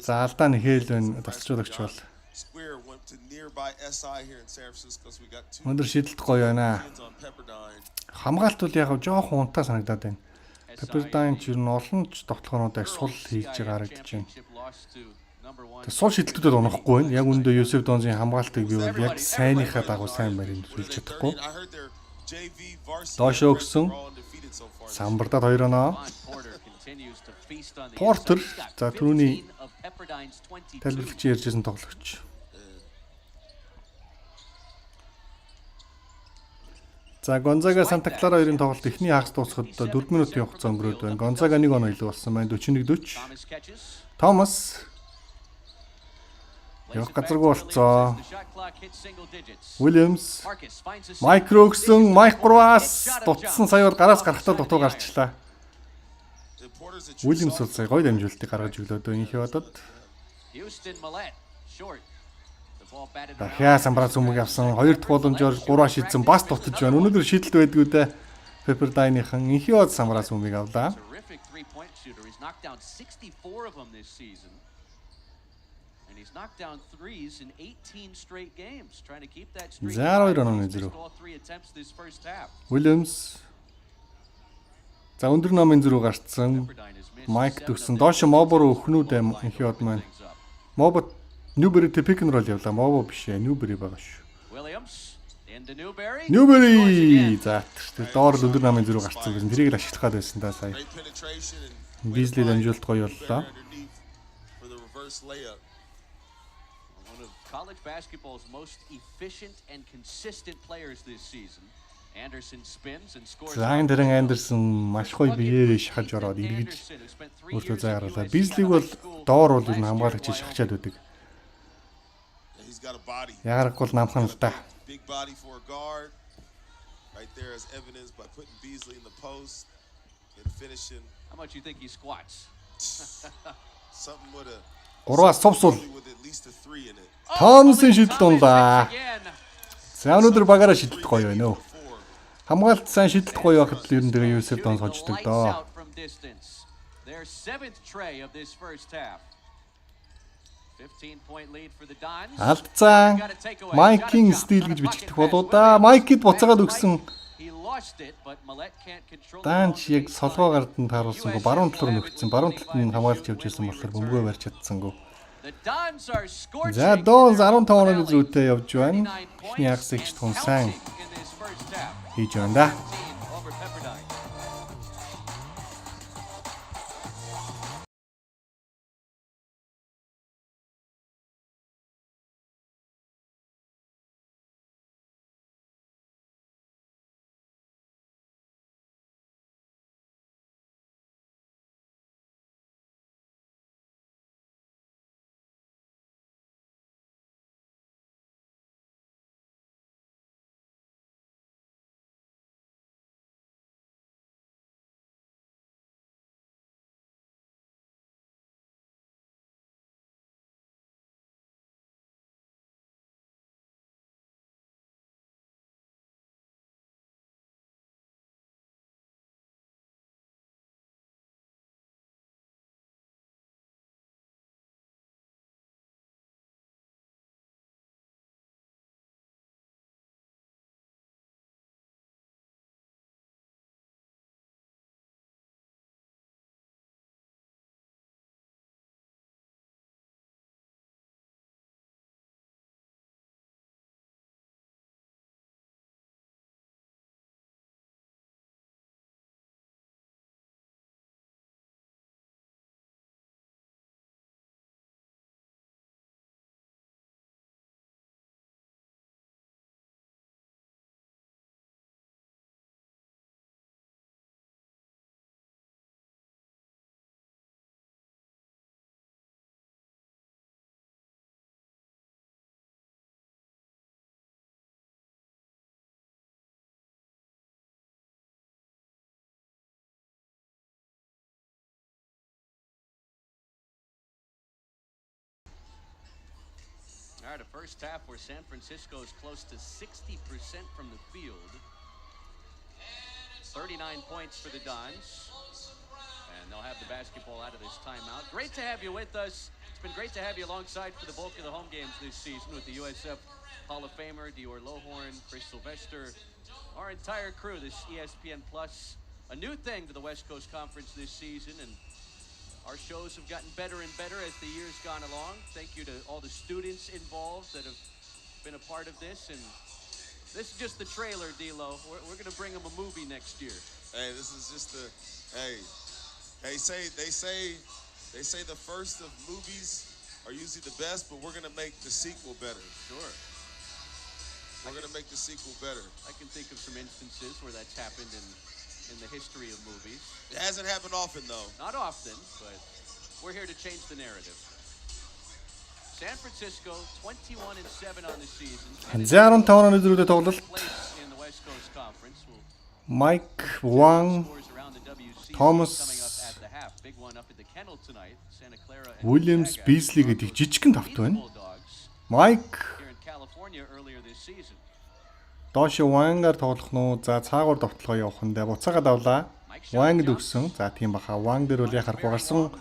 За алдаа нь хээл байна. Тасалжуулагч бол. Өндөр шидэлт гоё байна. Хамгаалт бол яг жоохон унтаа санагдаад байна. Pepperdine ч ер нь олон ч тоглоомуудыг сул хийж байгаа харагдаж байна. Тэг сул шидэлтүүдэд унахгүй байна. Яг үндэ USF Dons-ийн хамгаалтыг би бол яг сайныхаа дагуу сайн барин хэлж чадахгүй. Доошоо өгсөн. Самбардад 2 оноо. Porter за түрүүний тайлбарлагч ярьжсэн тоглогч. За Гонзага Санта Клара хоёрын тоглолт эхний хагас дуусахад 4 минутын хугацаа өнгөрөөд байна. Гонзага 1 оноо илүү болсон байна. 41-40. Томас явах газаргүй болцоо. Уильямс Майкро гсэн Майкроас дутсан сая бол гараас гарахтаа дутуу гарчлаа. Уильямс бол сая гоё дамжуултыг гаргаж өглөөд ЭНХИин-одод. Дахиад самбраа зүмэг явсан. 2 дахь боломжоор 3-аа шийдсэн бас дутаж байна. Өнөөдөр шийдэлт байдгүй дээ. Pepperdine-ийн ЭНХИин-од самбраа зүмэг авлаа. Заагаар онооны зэрэг. Уильямс за өндөр намын зэрэг гарцсан. Майк төгсөн. Доош мобор өхнүүд ЭНХИин-од маань. Мобот Newberry pick and roll явлаа. Мобо биш ээ. Newberry байгаа шүү. Newberry за доор өндөр намын зэрэг гарцсан гэсэн. Тэрийг л ашиглах гээд байсан да сая. Beasley дамжуулт гоё боллоо. College basketball's most efficient and consistent players this season. Anderson spins and scores. Андерсон Андерсон маш гоё биеэрээ шахаж ороод эргэж өөртөө зайгаруулаа. Beasley бол доор бол энэ хамгаалагч шахачаад байдаг. Ягарахгүй л намхан л да. Big body for a guard. Right there as evidence by putting Beasley in the post and finishing. How much you think he squats? Something with a 3-аас цовсул. with at least a 3 in it. Томсон шидэлт унлаа. За өнөөдөр багаараа шидэлт гоё байна өө. Хамгаалт сайн шидэлт гоё байхад л ер нь тэгээ USF дон сождог доо. Their 7th tray of this first half. 15-point lead for the Dons. Алдцаа Майкийн стил гэж бичигдэх болоо да. Майкид буцаагаад өгсөн. Данч яг солгоо гарданд харуулсангүй баруун талаар нөхцсөн. Баруун талд нь хамгаалж явж байсан болохоор бөмбөгөө барьж чадсангүй. За Донс 15 оноо зүйтэй явж байна. Эхний хагас ихч тун сайн хийж байна да. All right, a first half where San Francisco is close to 60% from the field. 39 points for the Dons. And they'll have the basketball out of this timeout. Great to have you with us. It's been great to have you alongside for the bulk of the home games this season with the USF Hall of Famer, Dior Lohorn, Chris Sylvester, our entire crew, this ESPN Plus. A new thing to the West Coast Conference this season, and our shows have gotten better and better as the year's gone along. Thank you to all the students involved that have been a part of this. And this is just the trailer, D-Lo. We're going to bring them a movie next year. Hey, this is just the, hey, they say the first of movies are usually the best, but we're going to make the sequel better. Sure. We're going to make the sequel better. I can think of some instances where that's happened in the history of movies. It hasn't happened often, though. Not often, but we're here to change the narrative. San Francisco 21-7 on the season. 15 оны зүрхтэй тоглолт. In the West Coast Conference will Майк, Ван, scores around the WCC Thomas, coming up at the half. Big one up at the Kennel tonight. Santa Clara and Williams, Gonzaga. Beasley гэдэг жижигхэн тавт байна. Bulldogs Майк here in California earlier this season. доош Вангаар тоглох нь за цаагаар довтлогоо явах нь дэ буцаага давлаа. Вангд өгсөн. За тийм баха. Ван дээр бол яхаар гарсан.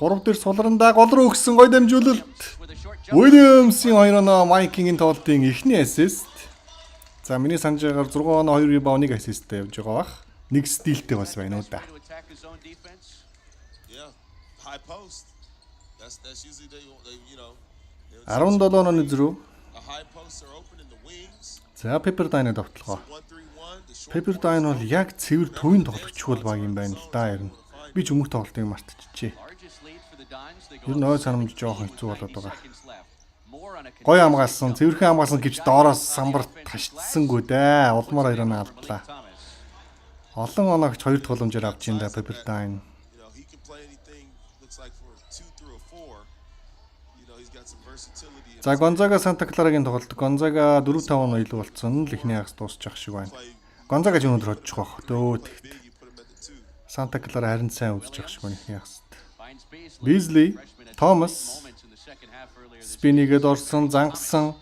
3 дээр сулрандаа гол руу өгсөн гой дамжуулалт. Williams-ийн 2 оноо Майкингийн тоглолтын эхний ассист. За миний санаж байгаагаар 6 оноо 2 рибаунд 1 ассисттэй явж байгаа бах. Нэг стилтэй бас байна уу да. Yeah. High post. That's usually they 17 онооны зүрх. a high posts are open in the wings. За Pepperdine довтлогоо. 1-3-1. The short Pepperdine бол яг цэвэр төвийн тоглогчгүй баг юм байна л да ер нь. Би ч өмнөх тоглолтыг мартчихжээ. Ер нь ой санамж жоохон хэцүү болоод байгаа. Гой хамгаалсан, цэвэрхэн хамгаалсан гэвч доороос самбар ташцсангүй дээ. Улмаар хоёроо алдлаа. Олон оногч 2 тоглоомжээр авч ин да Pepperdine. he can play anything. Looks like for a 2 through a 4. He's got some versatility. За Гонзага Санта Кларагийн тоглолт. Гонзага 4-5 оноо илүү болцсон л эхний хагас дуусчих шиг байна. Гонзага ч өнөөдөр хоцчих واخ. Дөө тэгт. Big, you put him at the 2. Санта Клара харин сайн үзчих шиг байна эхний хагаст. Beasley, Thomas, спинийгээд орсон, зангасан,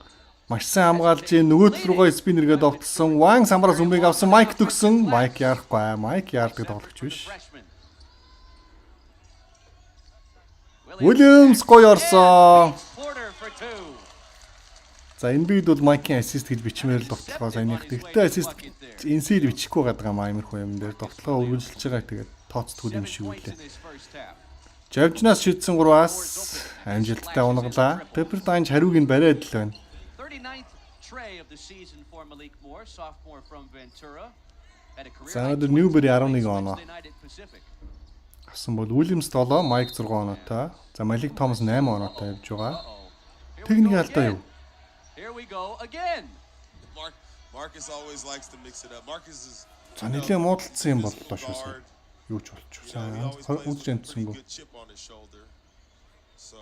маш сайн хамгаалж нөгөө тал руугаа спиннергээд овтлсон. Ван самбараас өмнөг авсан, Майк төгсөн. Майк яарахгүй. Майк яардаг тоглогч биш. Williams гоё орсон. За энэ бид бол Майкийн ассист гэж бичмээр л довтлогоо саяных. Тэгтээ ассист инсид бичихгүй байгаа маа иймэрхүү юм дээр довтлогоо үргэлжилж байгаа тэгээд тооцдгүй юм шиг үлээ. Жавжнаас шидсэн 3-аас амжилттай унаглаа. Pepperdine хариуг нь бариад л байна. 39th tray of the season for Malik Moore, sophomore from Ventura. Had a career За high өнөөдөр Newberry 11 оноо. Wednesday night at Pacific. Асан бол Williams 7, Mike 6 оноотой. За Malik Thomas 8 оноотой явж байгаа. Техник алдаа юу? Here we go again. Marcus always likes to mix it up. Marcus is За нэлээ муудалцсан юм боллоо шүү дээ. Юу ч болчихсон. Үзжэнтсэнгүү. good chip on his shoulder. So,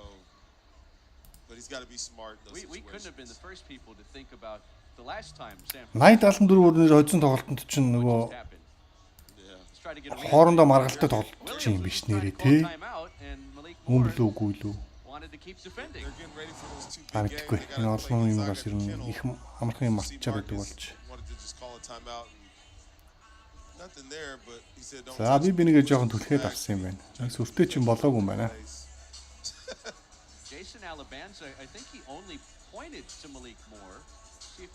but he's got to be smart in those We couldn't have been the first people to think about the last time San 80-74 өрнөр хоцсон тоглолтод чинь нөгөө happened. Let's try to get a lead. хоорондоо маргалтай тоглолт юм биш нэрээ тий. Timeout and Malik Үн Moore блүү үгүй лүү. wanted to keep defending. They're getting ready for those two big Харагдгүй. games. Энэ олон юм бас ер нь их амархан юм мартчаад байдаг болж. Wanted to just call a timeout and nothing there, but he said don't. За би нэгэ жоохон түлхээд авсан юм байна. Сүртэй чинь болоогүй юм байна. Jason Alabanza, I think he only pointed to Malik Moore. See if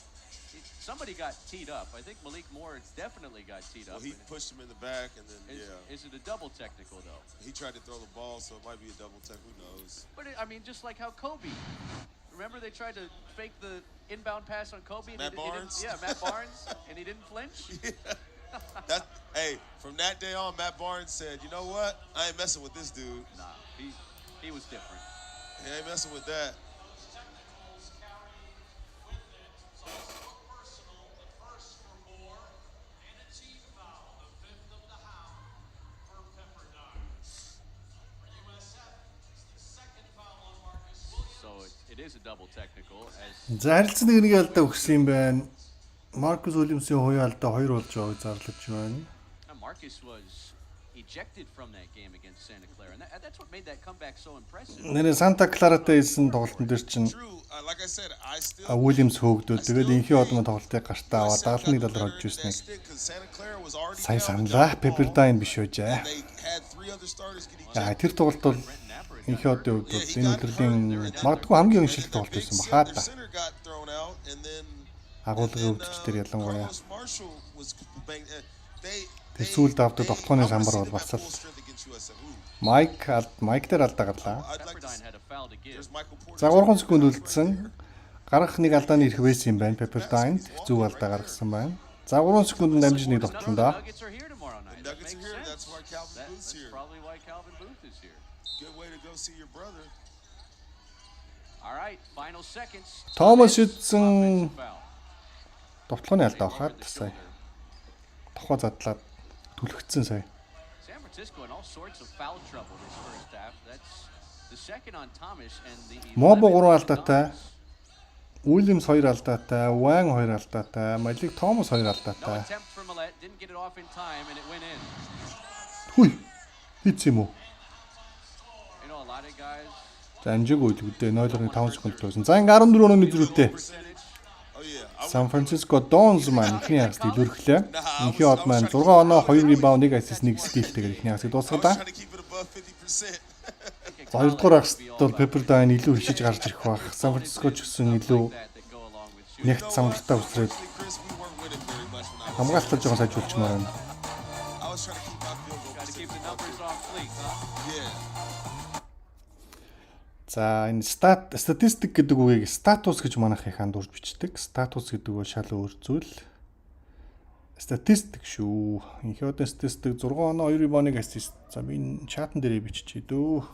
somebody got teed up. I think Malik Moore definitely got teed up. Well, he pushed him in the back, and then Is it a double technical though? he tried to throw the ball, so it might be a double tech. Who knows? But I mean, just like how Kobe. Remember they tried to fake the inbound pass on Kobe. And Matt he didn't- Barnes? Yeah, Matt Barnes, and he didn't flinch. Hey, from that day on, Matt Barnes said, "You know what? I ain't messing with this dude. Nah, he was different. He ain't messing with that." So it is a double technical as За харилцан нэг алдаа өгсөн юм байна. Marcus Williams-ийн хоёрын алдаа 2 болж байгааг зарлаж байна. Marcus was ejected from that game against Santa Clara, and that's what made that comeback so impressive. Нэрээ Санта Кларатай хийсэн тоглолтын дээр чинь True. Like I said, I still. Williams хөөгдөө. Тэгээд ЭНХИин-ОДын тоглолтыг гартаа аваад 71 доллар олж That ирсэн. stick 'cause Santa Clara was already Сайн down the саналаа. double ball. Pepperdine биш үжээ. They had 3 other starters get ejected. За тэр тоглолт бол ЭНХИин-ОДын хувьд бол энэ өдрийн магадгүй хамгийн өншилт тоглолт байсан бахаа Their та. center got thrown out, and then Агуулгын өвдөч төр ялангуяа. Carlos Marshall was banged. Тэр сүүлд авдаг тогтхооны самбар бол бас л Майк дээр алдаа гарлаа. Pepperdine had a foul to give. За 3 секунд үлдсэн. Гарах нэг алдааны ирэх байсан юм байна. Pepperdine зөв алдаа гаргасан байна. За 3 секунд дамжиж нэг тогтлон да. Nuggets are here tomorrow night. That Nuggets are makes here. sense. That's why Calvin Booth's That's here. probably why Calvin Booth is here. Good way to go see your brother. All right, final seconds. Thomas шидсэн Foul. Довтлооны алдаа авахад сая тохоо задлаад түлхэгдсэн сая. San Francisco in all sorts of foul trouble this first half. That's the second on Thomas and the Мобо 3 алдаатай. Уильямс 2 алдаатай, Ван 2 алдаатай, Малик Томас 2 алдаатай. Хүй. Хийц юм уу? За амжаагүй л үдээ 0.5 секунд туусан. За ингээ 14 өнөөний зөрүүтэй. Сан Франциско Донз маань ихний хагас дэлгэрхлээ. Инхий од маань 6 оноо 2 ребаунд 1 ассист 1 стилтэйгээр ихний хагасыг дуусгадаа. За 2 дугаар хагасд бол Pepperdine илүү хичээж гарч ирэх бах. Сан Франциско ч гэсэн илүү нэгт самбартаа үсрээд хамгаалтаа жоохон сайжруулчмаар байна. За энэ статистик гэдэг үгийг статус гэж манайх их андуурж бичдэг. Статус гэдэг нь шал өөр зүйл. Статистик шүү. Инхий одын статистик 6 оноо 2 ребаунд ассист. За би энэ чатан дээрээ биччихье дөө.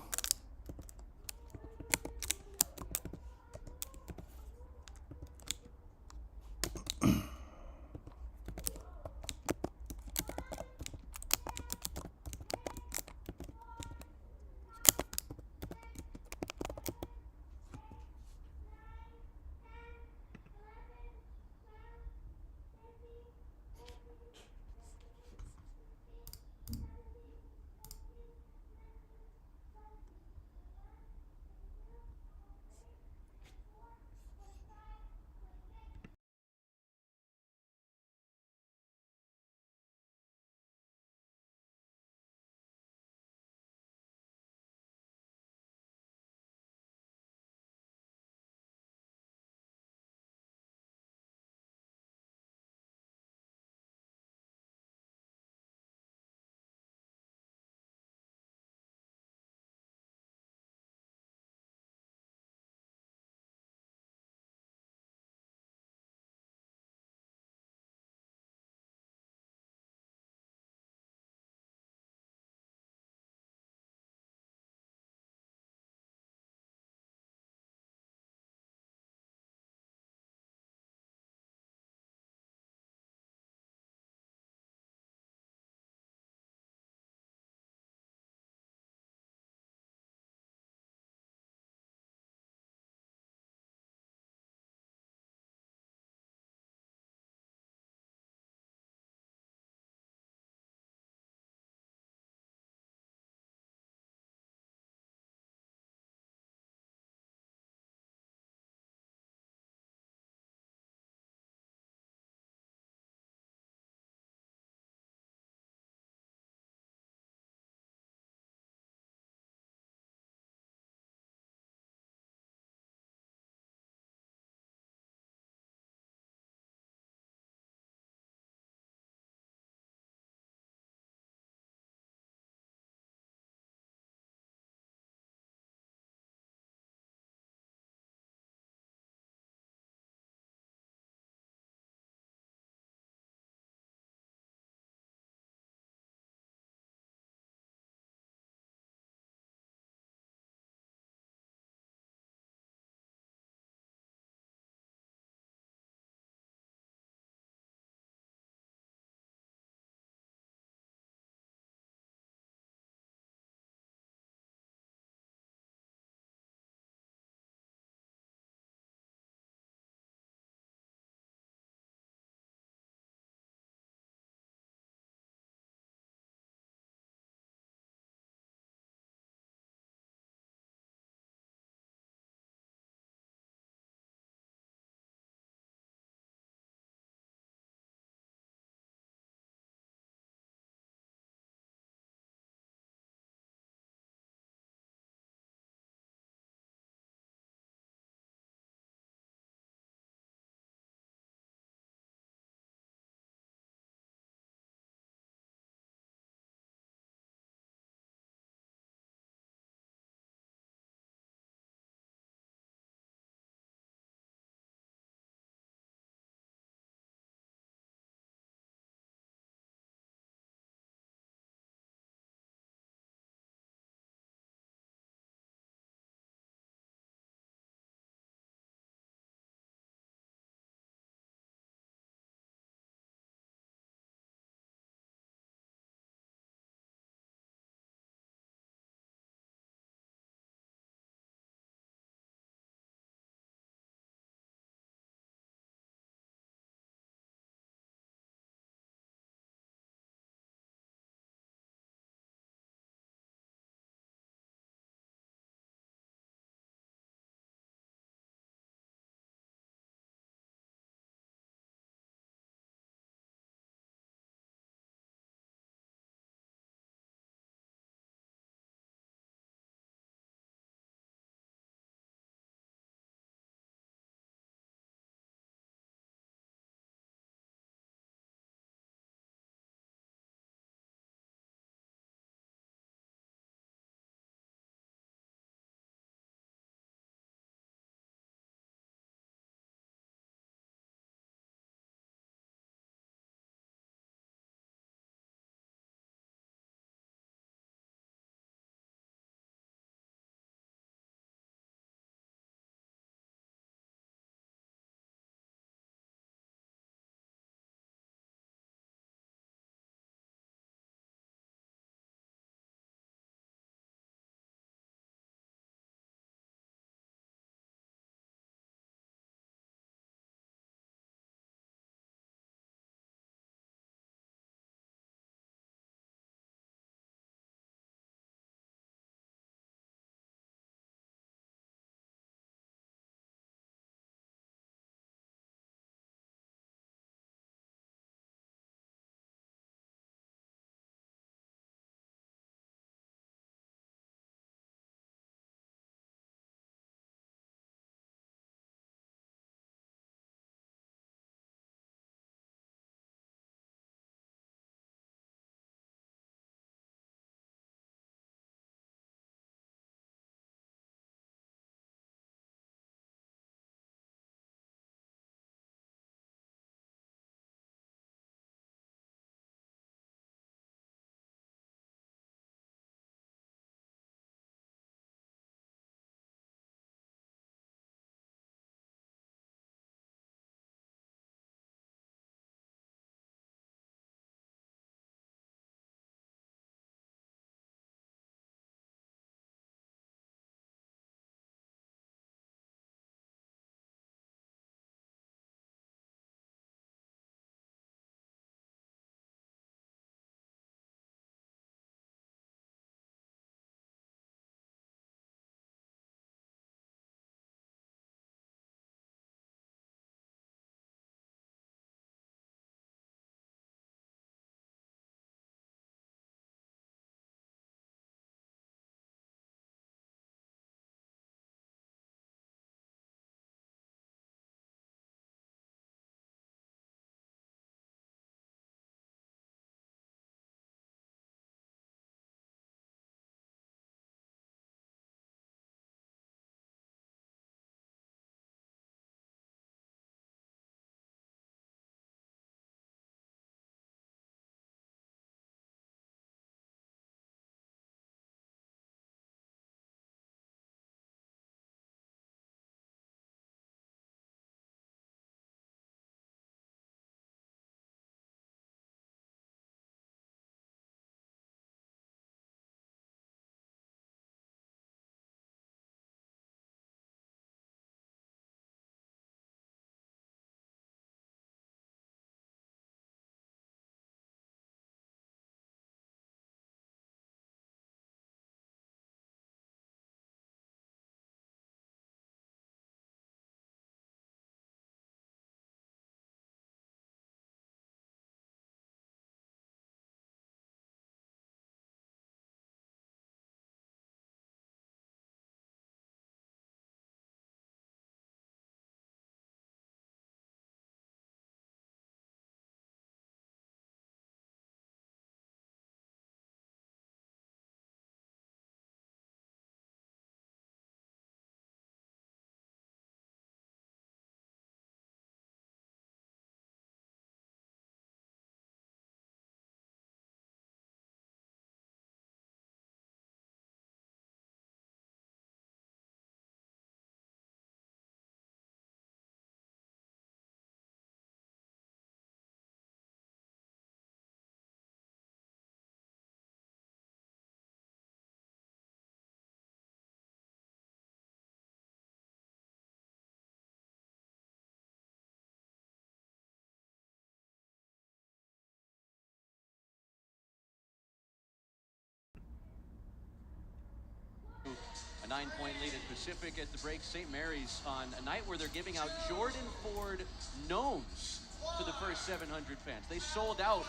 A 9-point lead at Pacific at the break. St. Mary's on a night where they're giving out Jordan Ford gnomes to the first 700 fans. They sold out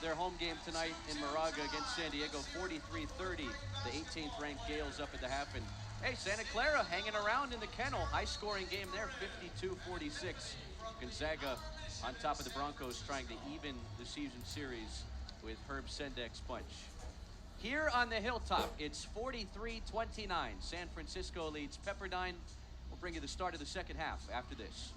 their home game tonight in Moraga against San Diego, 43-30. The 18th ranked Gales up at the half. And hey, Santa Clara hanging around in the kennel. High scoring game there, 52-46. Gonzaga on top of the Broncos, trying to even the season series with Herb Sendek's punch. Here on the hilltop, it's 43-29. San Francisco leads Pepperdine. We'll bring you the start of the second half after this.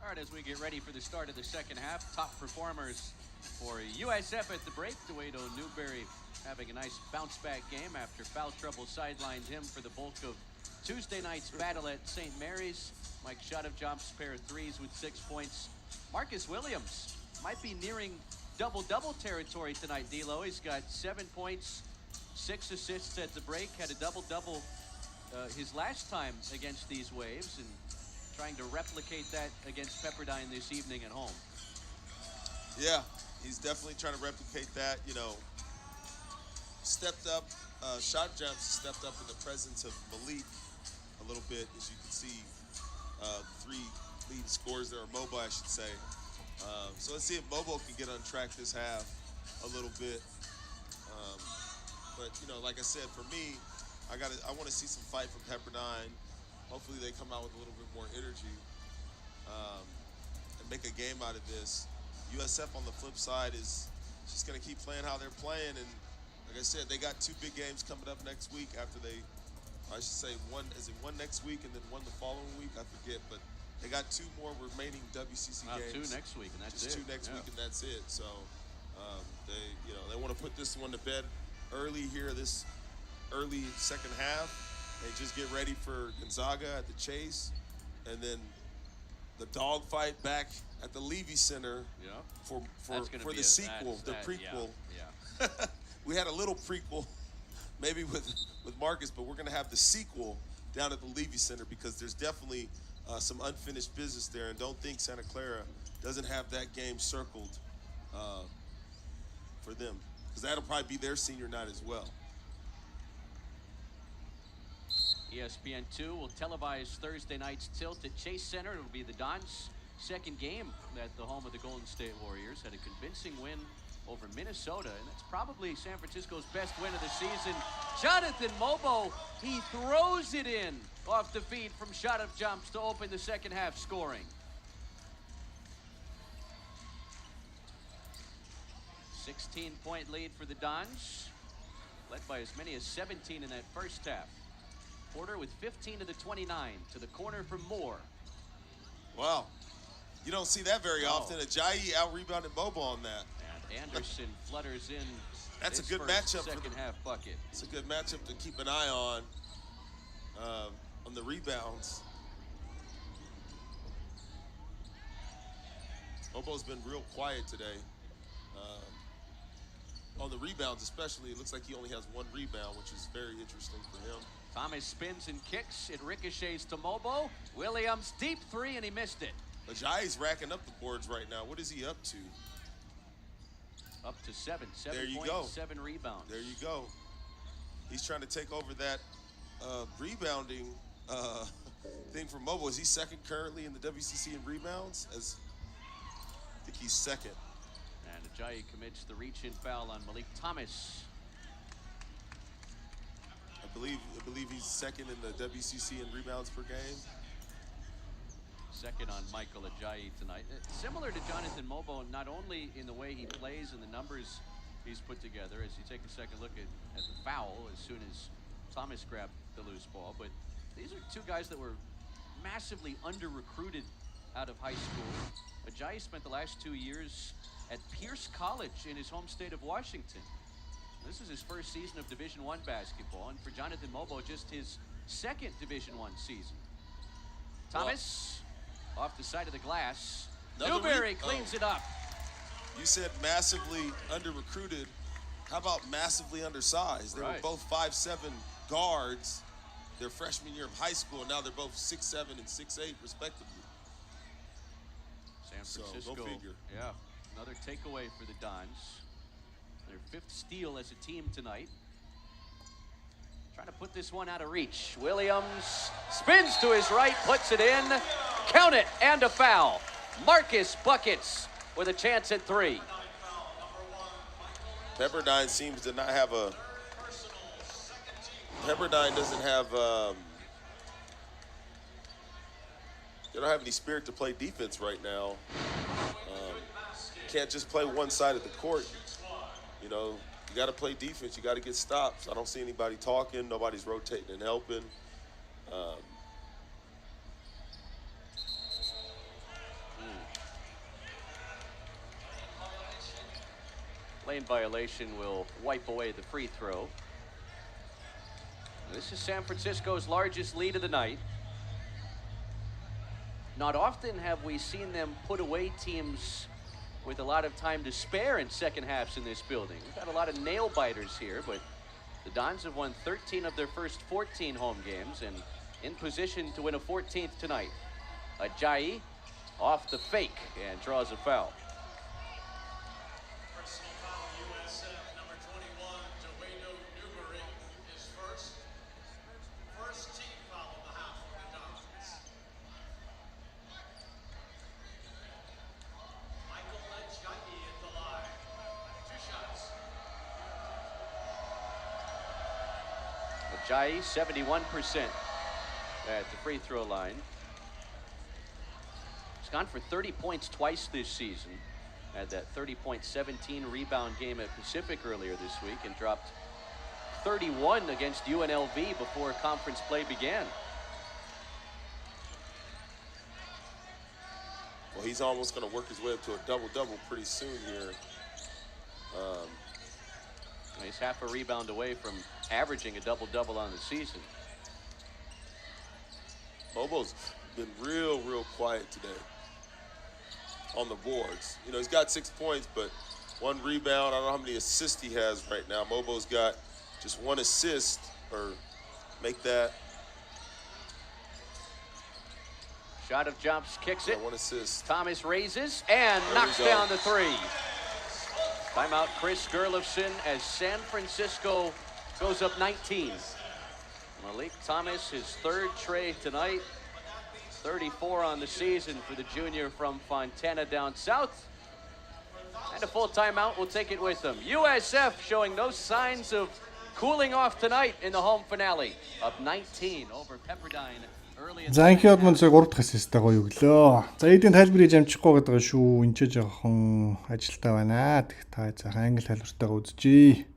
All right, as we get ready for the start of the second half, top performers for USF at the break. DeWado Newberry having a nice bounce-back game after foul trouble sidelined him for the bulk of Tuesday night's battle at St. Mary's. Mike Shotov jumps a pair of threes with 6 points. Marcus Williams might be nearing double-double territory tonight, D'Lo. He's got 7 points, 6 assists at the break, had a double-double his last time against these Waves, and trying to replicate that against Pepperdine this evening at home. Yeah, he's definitely trying to replicate that. You know, stepped up, shot jumps stepped up in the presence of Malik a little bit, as you can see. 3 lead scorers there, or Mobo, I should say. So let's see if Mobo can get on track this half a little bit. But you know, like I said, for me, I want to see some fight from Pepperdine. Hopefully they come out with a little bit more energy and make a game out of this. USF on the flip side is just going to keep playing how they're playing, and they're Like I said, they got 2 big games coming up next week after I should say one next week and then one the following week? I forget, but they got 2 more remaining WCC games. 2 next week, and that's just it. Just 2 next week, and that's it. So they want to put this one to bed early here, this early second half, and just get ready for Gonzaga at the Chase, and then the dogfight back at the Levy Center for the sequel, the prequel. Yeah. We had a little prequel, maybe with Marcus, but we're going to have the sequel down at the Levy Center because there's definitely some unfinished business there, and don't think Santa Clara doesn't have that game circled for them, because that'll probably be their senior night as well. ESPN2 will televise Thursday night's tilt at Chase Center. It'll be the Dons' second game at the home of the Golden State Warriors. Had a convincing win over Minnesota, and that's probably San Francisco's best win of the season. Jonathan Mobo, he throws it in off the feed from shot-up jumps to open the second half scoring. 16-point lead for the Dons, led by as many as 17 in that first half. Porter with 15 of the 29 to the corner for Moore. Wow, you don't see that very often. Ajayi out-rebounded Mobo on that. And Anderson flutters in. That's a good matchup. Second half bucket. It's a good matchup to keep an eye on the rebounds. Mobo's been real quiet today. On the rebounds especially, it looks like he only has 1 rebound, which is very interesting for him. Thomas spins and kicks. It ricochets to Mobo. Williams, deep 3, and he missed it. Ajayi's racking up the boards right now. What is he up to? Up to 7. 7 there you points, go. 7 rebounds. There you go. He's trying to take over that rebounding thing for Mobo. Is he second currently in the WCC in rebounds? I think he's second. And Ajayi commits the reach-in foul on Malik Thomas. I believe he's second in the WCC in rebounds per game. Second on Michael Ajayi tonight. Similar to Jonathan Mobo, not only in the way he plays and the numbers he's put together, as you take a second look at the foul as soon as Thomas grabbed the loose ball, but these are 2 guys that were massively under-recruited out of high school. Ajayi spent the last 2 years at Pierce College in his home state of Washington. This is his first season of Division I basketball, and for Jonathan Mobo, just his second Division I season. Thomas, off the side of the glass. Newberry cleans it up. You said massively under-recruited. How about massively undersized? They were both 5'7" guards their freshman year of high school, and now they're both 6'7" and 6'8", respectively. San Francisco, so go figure. Yeah, another takeaway for the Dons. Their 5th steal as a team tonight. Trying to put this one out of reach. Williams spins to his right, puts it in. Count it, and a foul. Marcus buckets with a chance at 3. Pepperdine seems to not have a... Pepperdine doesn't have... they don't have any spirit to play defense right now. Can't just play one side of the court. You know, you got to play defense. You got to get stops. I don't see anybody talking. Nobody's rotating and helping. Lane violation will wipe away the free throw. This is San Francisco's largest lead of the night. Not often have we seen them put away teams with a lot of time to spare in second halves in this building. We've got a lot of nail biters here, but the Dons have won 13 of their first 14 home games and in position to win a 14th tonight. Ajayi off the fake and draws a foul. Personal foul, USF, number 21, Joado Newberry is first. First team foul of the half for the Dons. Michael Ajayi at the line. 2 shots. Ajayi, 71% at the free throw line. He's gone for 30 points twice this season. Had that 30-point, 17 rebound game at Pacific earlier this week and dropped 31 against UNLV before conference play began. Well, he's almost going to work his way up to a double-double pretty soon here. He's half a rebound away from averaging a double-double on the season. Bobo's been real quiet today on the boards. You know, he's got 6 points, but 1 rebound. I don't know how many assists he has right now. Mobo's got just 1 assist, or make that. Shot of jumps, kicks it. 1 assist. Thomas raises and knocks down the 3. Timeout Chris Gerlofson as San Francisco goes up 19. Malik Thomas, his 3rd tray tonight. 34 on the season for the junior from Fontana down south. And a full timeout will take it with them. USF showing no signs of cooling off tonight in the home finale. Up 19 over Pepperdine. За ЭНХИЙН-ОД мөн зөв 3 дахь ассисттай гоё өглөө. За эдийн тайлбарыг амжихгүй гэдэг шүү. Энд ч жоохон ажилтаа байна. Тэг та заахан англи тайлбартайгаа үзчихье.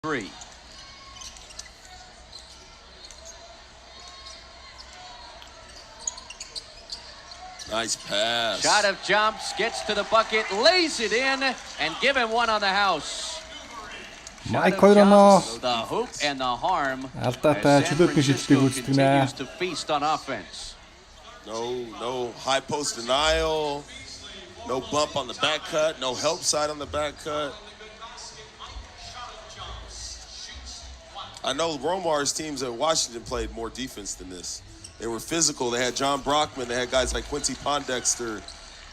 Three. Nice pass. Shot of jumps, gets to the bucket, lays it in, and give him 1 on the house. Майк хоёроо The hoop and the harm. алдаатай чөлөөтний шилжлийг үзтгэнэ. To feast on offense. No high post denial. No bump on the back cut. No help side on the back cut. I know Romar's teams at Washington played more defense than this. They were physical. They had John Brockman. They had guys like Quincy Pondexter,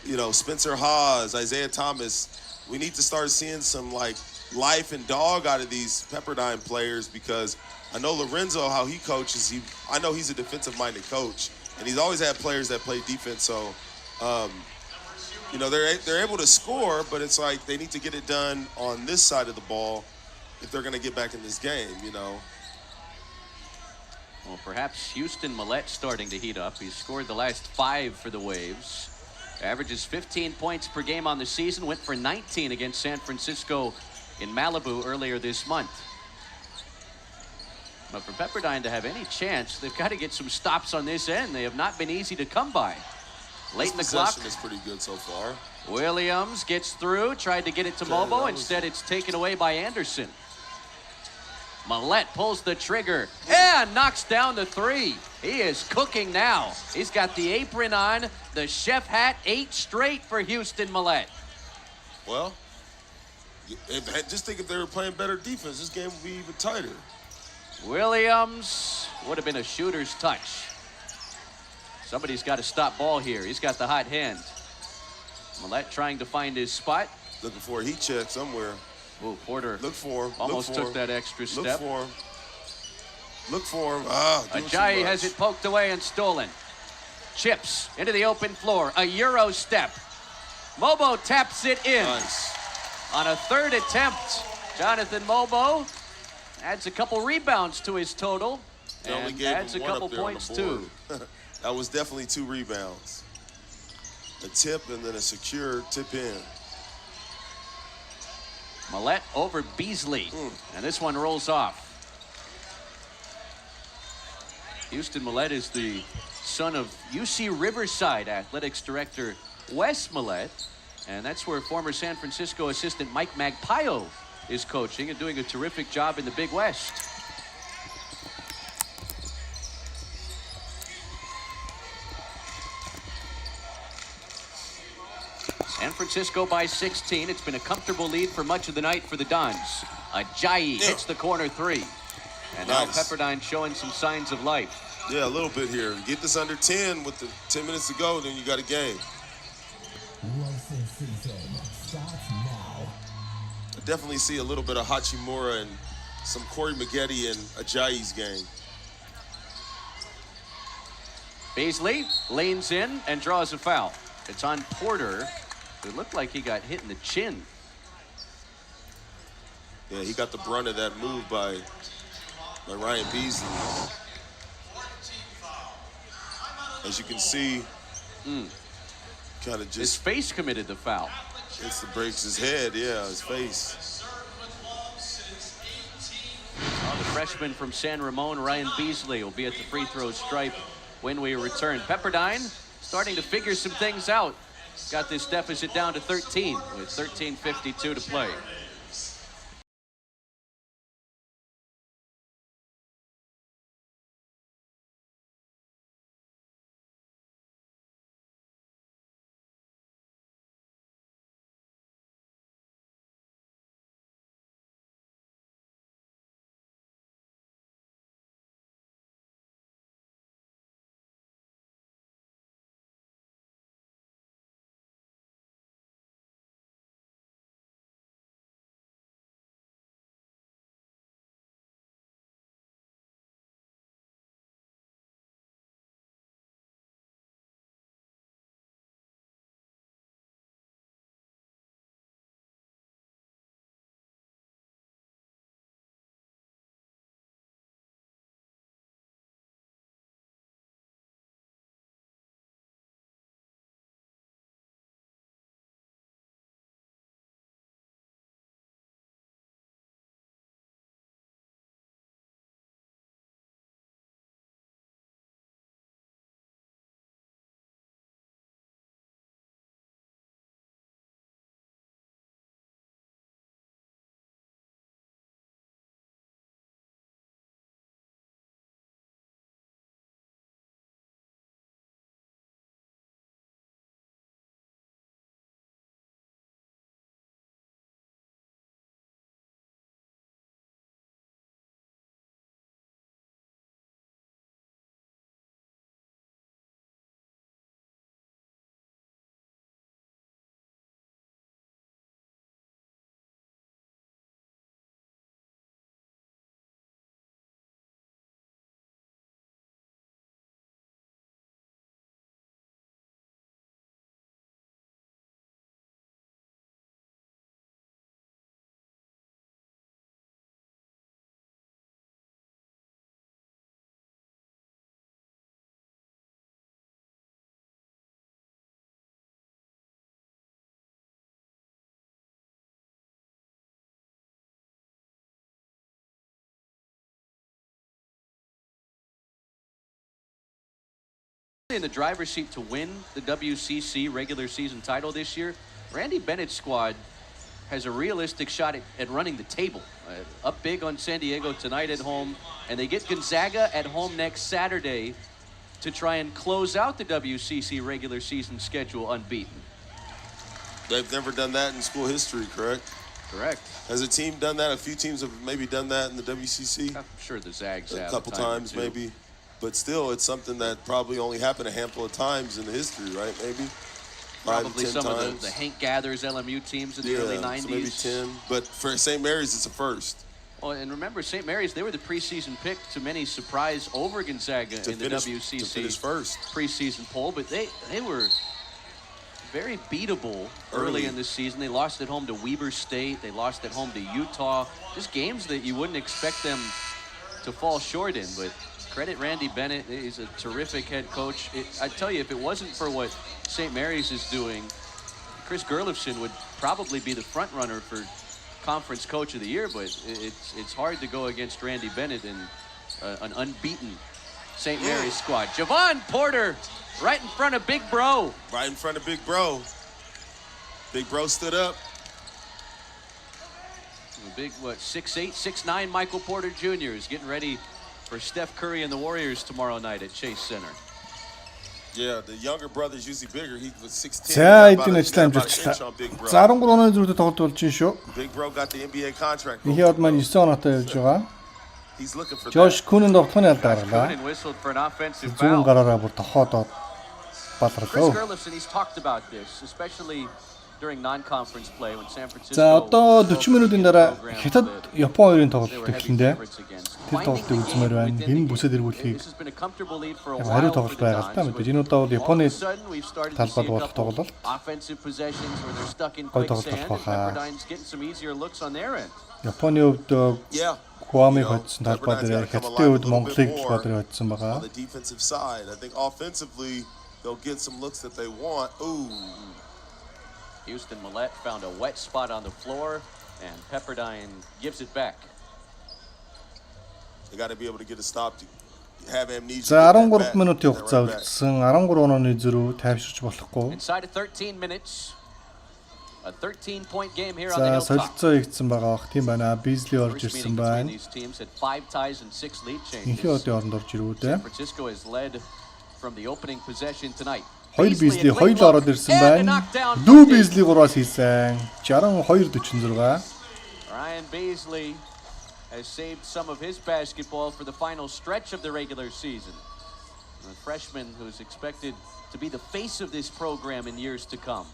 you know, Spencer Hawes, Isaiah Thomas. We need to start seeing some like life and dog out of these Pepperdine players, because I know Lorenzo, how he coaches. I know he's a defensive-minded coach, and he's always had players that play defense. So, you know, they're able to score, but it's like they need to get it done on this side of the ball if they're going to get back in this game, you know. Well, perhaps Houston Millett starting to heat up. He's scored the last 5 for the Waves. Averages 15 points per game on the season. Went for 19 against San Francisco in Malibu earlier this month. But for Pepperdine to have any chance, they've got to get some stops on this end. They have not been easy to come by. Late in the clock. Is pretty good so far. Williams gets through, tried to get it to Mobo. Instead, it's taken away by Anderson. Millett pulls the trigger and knocks down the 3. He is cooking now. He's got the apron on, the chef hat, 8 straight for Houston Millett. Well, just think if they were playing better defense, this game would be even tighter. Williams would have been a shooter's touch. Somebody's got to stop ball here. He's got the hot hand. Millett trying to find his spot. Looking for a heat check somewhere. Oh, Porter. Look for him. Almost took that extra step. Look for him. Look for him. Ajayi has it poked away and stolen. Chips into the open floor. A Euro step. Mobo taps it in. Nice. On a third attempt, Jonathan Mobo adds a couple rebounds to his total. And adds a couple points too. That was definitely 2 rebounds. A tip and then a secure tip in. Millett over Beasley. And this one rolls off. Houston Millett is the son of UC Riverside Athletics Director Wes Millett. And that's where former San Francisco assistant Mike Magpayo is coaching and doing a terrific job in the Big West. San Francisco by 16. It's been a comfortable lead for much of the night for the Dons. Ajayi hits the corner 3. And now Pepperdine showing some signs of life. Yeah, a little bit here. Get this under 10 with the 10 minutes to go, then you got a game. I definitely see a little bit of Hachimura and some Corey Maggette in Ajayi's game. Beasley leans in and draws a foul. It's on Porter. It looked like he got hit in the chin. Yeah, he got the brunt of that move by Ryan Beasley. As you can see, kind of just... His face committed the foul. It's the breaks his head, yeah, his face. The freshman from San Ramon, Ryan Beasley, will be at the free throw stripe when we return. Pepperdine starting to figure some things out. Got this deficit down to 13 with 13:52 to play. In the driver's seat to win the WCC regular season title this year, Randy Bennett's squad has a realistic shot at running the table. Up big on San Diego tonight at home, and they get Gonzaga at home next Saturday to try and close out the WCC regular season schedule unbeaten. They've never done that in school history, correct? Correct. Has a team done that? A few teams have maybe done that in the WCC? I'm sure the Zags have. A couple times, maybe. but still, it's something that probably only happened a handful of times in the history, right? Maybe 5 Probably to 10 some times. of the Hank Gathers LMU teams in the early 90s. So maybe 10. But for St. Mary's, it's a first. Well, and remember, St. Mary's, they were the preseason pick to many surprise over Gonzaga in the WCC first preseason poll, but they were very beatable early in the season. They lost at home to Weber State. They lost at home to Utah. Just games that you wouldn't expect them to fall short in. But credit Randy Bennett. He's a terrific head coach. I tell you, if it wasn't for what St. Mary's is doing, Chris Gerlifson would probably be the front runner for Conference Coach of the Year. But it's hard to go against Randy Bennett and an unbeaten St. Mary's squad. Javon Porter right in front of Big Bro. Right in front of Big Bro. Big Bro stood up. The big, 6'8", 6'9" Michael Porter Jr. is getting ready for Steph Curry and the Warriors tomorrow night at Chase Center. Yeah, the younger brother's usually bigger. He was 6'10". За эдийн ажлаа амжилттай. За 13 оны зүрхтэй тоглолт болж байна шүү. Big Bro got the NBA contract. ЭНХИин-ОД маань 9 оноотой явж байгаа. He's looking for Josh Kunin тоглохны алд гарлаа. Kunin whistled for an offensive Зүүн foul. гараараа бүр тохоодоод Chris баларлаа. Gerlifson, he's talked about this, especially during non-conference play when San Francisco. За одоо 40 минутын дараа Хятад Япон хоёрын they тоглолт were heavy эхлэндээ favorites against. тэр тоглолтыг үзмээр байна. Хэн бүсэд эргүүлэхийг This has been a comfortable lead for a хариу while for тоглолт the байгаа л та. Dons, Мэдээж but энэ удаа бол all of Японы a sudden we've started to талбайд see a болох couple тоглолт. offensive possessions where they're stuck in Гой тоглолт quicksand and болох хаа. Pepperdine's getting some easier looks on their end. Японы хувьд Yeah. Хуамыг хоцсон талбай дээр Хятадын хувьд Монголыг талбай дээр хоцсон байгаа. On the defensive side, I think offensively they'll get some looks that they want. Ooh. Houston Millette found a wet spot on the floor, and Pepperdine gives it back. They got to be able to get a stop to have amnesia. За 13 минутын хугацаа үлдсэн. 13 онооны зөрүү тайвширч болохгүй. Inside of 13 minutes, a 13-point game here on the За Hilltop. солилцоо хийгдсэн байгаа бох тийм байна. Бизли орж First ирсэн meeting between байна. these teams had 5 ties and 6 lead changes. ЭНХИин-ОДын оронд орж ирвүүдээ. San Francisco has led from the opening possession tonight. Хоёр Beasley, Бизли a clean хоёул look, ороод ирсэн and a байна. knockdown Дүү from Бизли 3-аас хийсэн. 62-46. Ryan Beasley has saved some of his basketball for the final stretch of the regular season. The freshman who's expected to be the face of this program in years to come.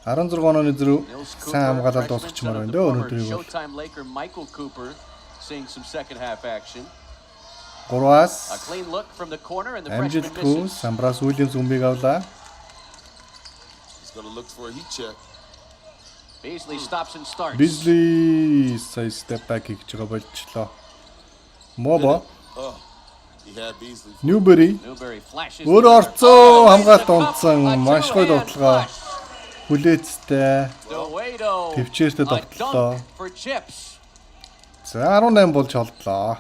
16 онооны зөрүү Nils сайн Cooper, хамгаалалт freshman дуусчихмаар son байна of the дөө former өнөөдрийг бол. Showtime Laker Michael Cooper seeing some second half action. 3-аас A clean look from the corner and the freshman амжилтгүй misses. Самбрас Уильямс өмбийг авлаа. He's going to look for a heat check. Beasley stops and starts. Бизли сая step back хийж байгаа болчихлоо. Мобо Oh, he had Beasley. Ньюбери Newberry flashes. өөрөө the орцоо lead. хамгаалт A унтсан маш гоё two-hand тоглоо. flush. Хүлээцтэй Deweydo, төвчээртэй a тоглолоо. dunk for chips. За 18 болж холдлоо.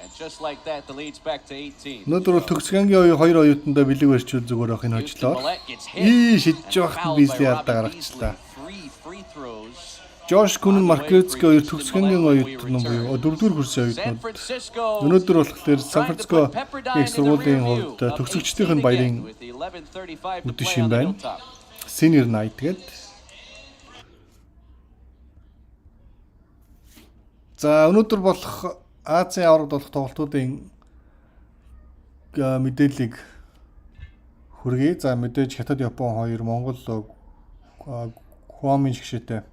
And just like that, the lead's back to 18. Өнөөдөр бол төгсгөнгийн хоёр оюутандаа бэлэг барьчуул зүгээр ах энэ Houston хожлоо. Millette gets hit Ий шидж and явахад fouled Бизли by алдаа Robbie гаргачлаа. Beasley. 3 free throws. Josh Kunin Markowski хоёр төгсгөнгийн оюутан буюу дөрөвдүгээр курсын San оюутнууд. Francisco Өнөөдөр болохоор Сан trying to Франциско put Pepperdine их in the сургуулийн rear хувьд view, up төгсөгчдийн 18 баярын again with 11:35 to үдэш play юм on the байна. Hilltop. Senior night гээд. За өнөөдөр болох Азийн аврагт болох тоглолтуудын мэдээллийг хүргэе. За мэдээж Хятад Япон 2 Монгол Хуамын шгшээтэй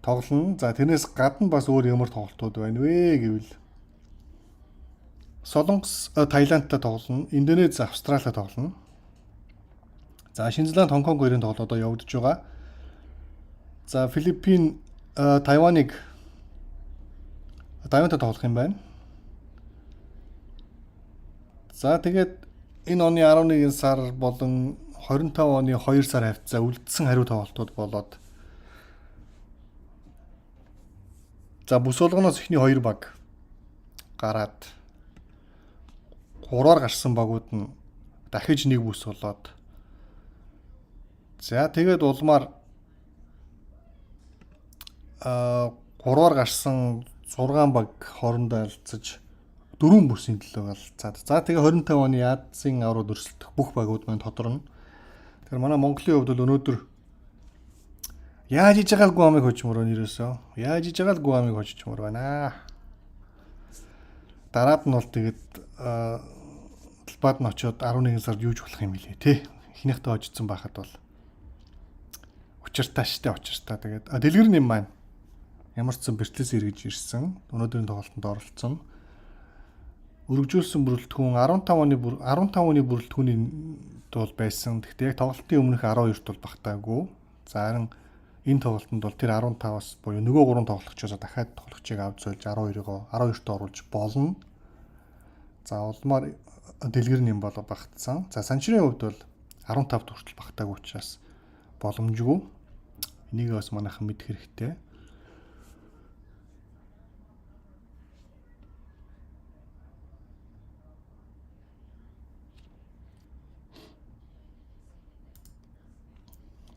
тоглоно. За тэрнээс гадна бас өөр ямар тоглолтууд байна вэ гэвэл Солонгос Таиландтай тоглоно. Индонез Австралитай тоглоно. За Шинзланд Хонконг хоёрын тоглолт одоо явагдаж байгаа. За Филиппин Тайваныг Тайвантай тоглох юм байна. За тэгээд энэ оны 11 сар болон 25 оны 2 сар хавцаа үлдсэн хариу тоглолтууд болоод за бүс болгоноос эхний 2 баг гараад 3-аар гарсан багууд нь дахиж нэг бүс болоод за тэгээд улмаар 3-аар гарсан 6 баг хоорондоо алцаж 4 бүсийн төлөө галзаад. За тэгээ 25 оны Азийн аврагт өрсөлдөх бүх багууд маань тодорно. Тэгэхээр манай Монголын хувьд бол өнөөдөр Яаж хийж байгаа л Гуамыг хожмоор нэрээсөө. Яаж хийж байгаа л Гуамыг хожчмоор байна. Дараад нь бол тэгээд талбайд нь очиод 11 сард юуж болох юм билээ те. Эхнийхтэй хожсон байхад бол учиртай штэ учиртай. Тэгээд дэлгэр нэм маань ямар ч сан бэртлээс эргэж ирсэн. Өнөөдрийн тоглолтод оролцсон. Өргөжүүлсэн бүрэлдэхүүн 15 оны бүрэлдэхүүний бол байсан. Гэхдээ яг тоглолтын өмнөх 12-т бол багтаагүй. За харин энэ тоглолтод бол тэр 15-аас буюу нөгөө 3 тоглогчоос дахиад тоглогчийг авч зөөлж 12-т оруулж болно. За улмаар дэлгэр нэм болоо багтсан. За санчрын хувьд бол 15-т хүртэл багтаагүй учраас боломжгүй. Энийг бас манайхан мэдэх хэрэгтэй.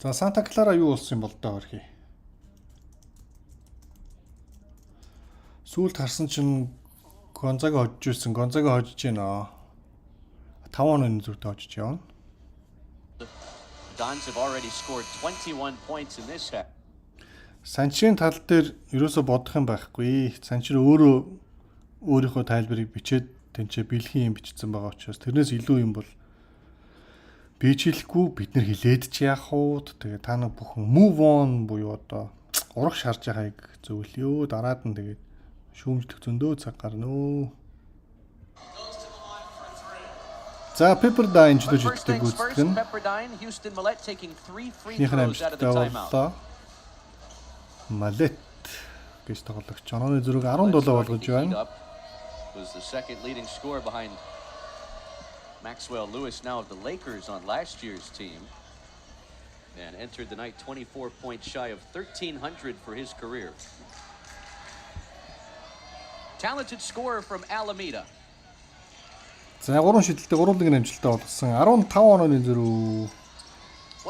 За Санта Клара юу болсон юм бол доо хөрхий. Сүүлд харсан чинь Гонзага хожиж ирсэн. Гонзага хожиж гинэ. 5 оны зүртэ хожиж явна. Dons have already scored 21 points in this half. Санчрын тал дээр ерөөсө бодох юм байхгүй. Санчр өөрийнхөө тайлбарыг бичээд тэнцээ бэлгийн юм бичсэн байгаа учраас тэрнээс илүү юм бол бичлэхгүй бид нар хилээд ч яах вэ? Тэгээ та нар бүхэн move on буюу одоо урах шарж байгааг зөвлөё. Дараад нь тэгээд шүүмжлэх зөндөө цаг гарна өө. За Pepperdine ч дэжигтэй гүйцэтгэн. Ихэнх амжилттай боллоо. Малет гэж тоглогч онооны зүрэг 17 болгож байна. Was the second leading scorer behind Maxwell Lewis now of the Lakers on last year's team. And entered the night 24 points shy of 1,300 for his career. Talented scorer from Alameda. За 3 шидэлтэй 3-1 амжилттай болгосон. 15 онооны зүрүү.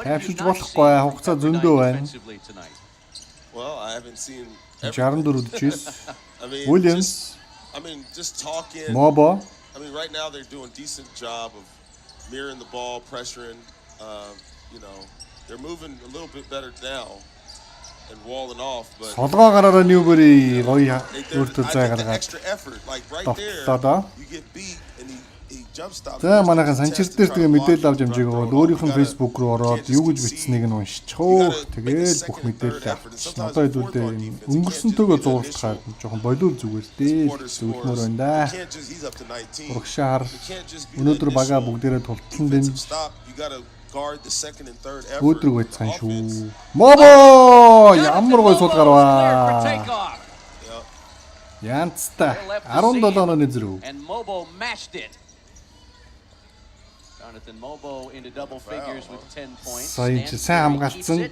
Тайвширч болохгүй хугацаа зөндөө байна. Well, I haven't seen 64 дижээс. Williams. I mean, just talking. Mobo. I mean, right now they're doing a decent job of mirroring the ball, pressuring. You know, they're moving a little bit better now and walling off. But Солгоо гараараа Newbury гоё өөртөө зай гаргаад. Extra effort, like right there. You get beat and he jump stops. За манайхан санчир дээр тэгээ мэдээлэл авч амжиг бол өөрийнх нь Facebook руу ороод юу гэж бичснийг нь уншчихоо. Тэгээд бүх мэдээлэл авчихсан. Одоо хэдүүлээ өнгөрсөн төгөө зурлахаар жоохон болиул зүгээр дээ. Зүгтмөр байна да. Урагшаар өнөөдөр бага бүгдээрээ тултлан дэм. Өдрөг байцгаан шүү. Мобо ямар гой сул гарваа. Янцтай 17 онооны зүрх. And Mobo mashed it. Jonathan Mobo into double figures with 10 points. Сайн хамгаалцсан.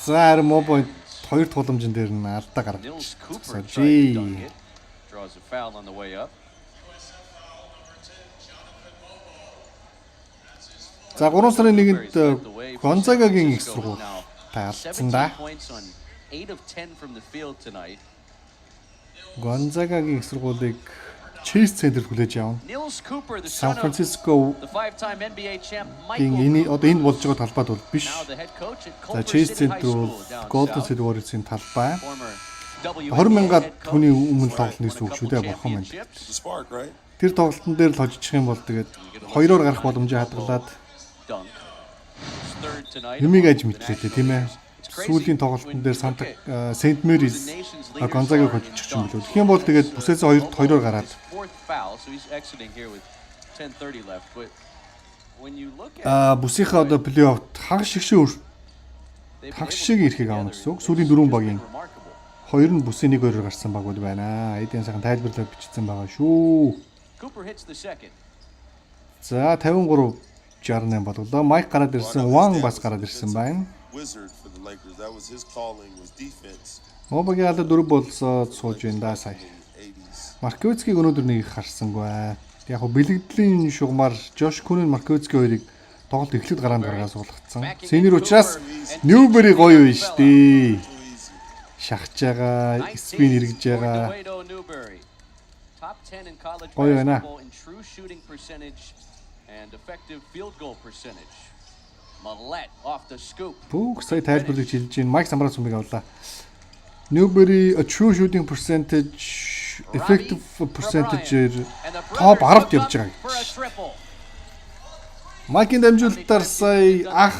За харин Мобо хоёр тууламжин дээр нь алдаа гаргаж. Draws a foul on the way up. За 3 сарын 1-нд Гонзагагийн их сургууль таалцсан да. 8 of 10 from the field tonight. Гонзагагийн их сургуулийг Chase Center хүлээж авна. Сан Франциско энэ одоо энэ болж байгаа талбайд бол биш. За Chase Center бол Golden State Warriors-ийн талбай. 20,000 хүний өмнө тоглоно гэсэн үг шүү дээ бурхан минь. Тэр тоглолтын дээр л хожчих юм бол тэгээд хоёроор гарах боломжийг хадгалаад юмыг аж мэтлээ тийм ээ. Сүүлийн тоглолтын дээр Saint Mary's Гонзагааг хожчих юм билүү. Тэгэх юм бол тэгээд бүсээс хоёроор гараад бүсийнхаа одоо плей-офф хагас шиг ирэхийг аавна гэсэн үг. Сүүлийн 4 багийн хоёр нь бүсийн 1-2-оор гарсан баг бол байна. Эдийн сайхан тайлбарлаад бичсэн байгаа шүү. За 53-68 болголоо. Майк гараад ирсэн, Ван бас гараад ирсэн байна. Мобогийн алд 4 болсоо сууж байна да сая. Марковицкийг өнөөдөр нэг харсангүй. Яг хөө бэлэгдлийн шугамар Жош Күнэн Марковицки хоёрыг тоглолт эхлээд гараанд гаргаж суулгацсан. Синер учраас Newbury гоё юм шүү дээ. Шахаж байгаа, спин эргэж байгаа. Гоё байна. Millett off the scoop. Бүх сая тайлбарлаж хэлж байна. Майк самраас сүмийг авлаа. Newberry a true shooting percentage effective percentage топ 10-д явж байгаа. Майкийн дамжуулалтаар сая ах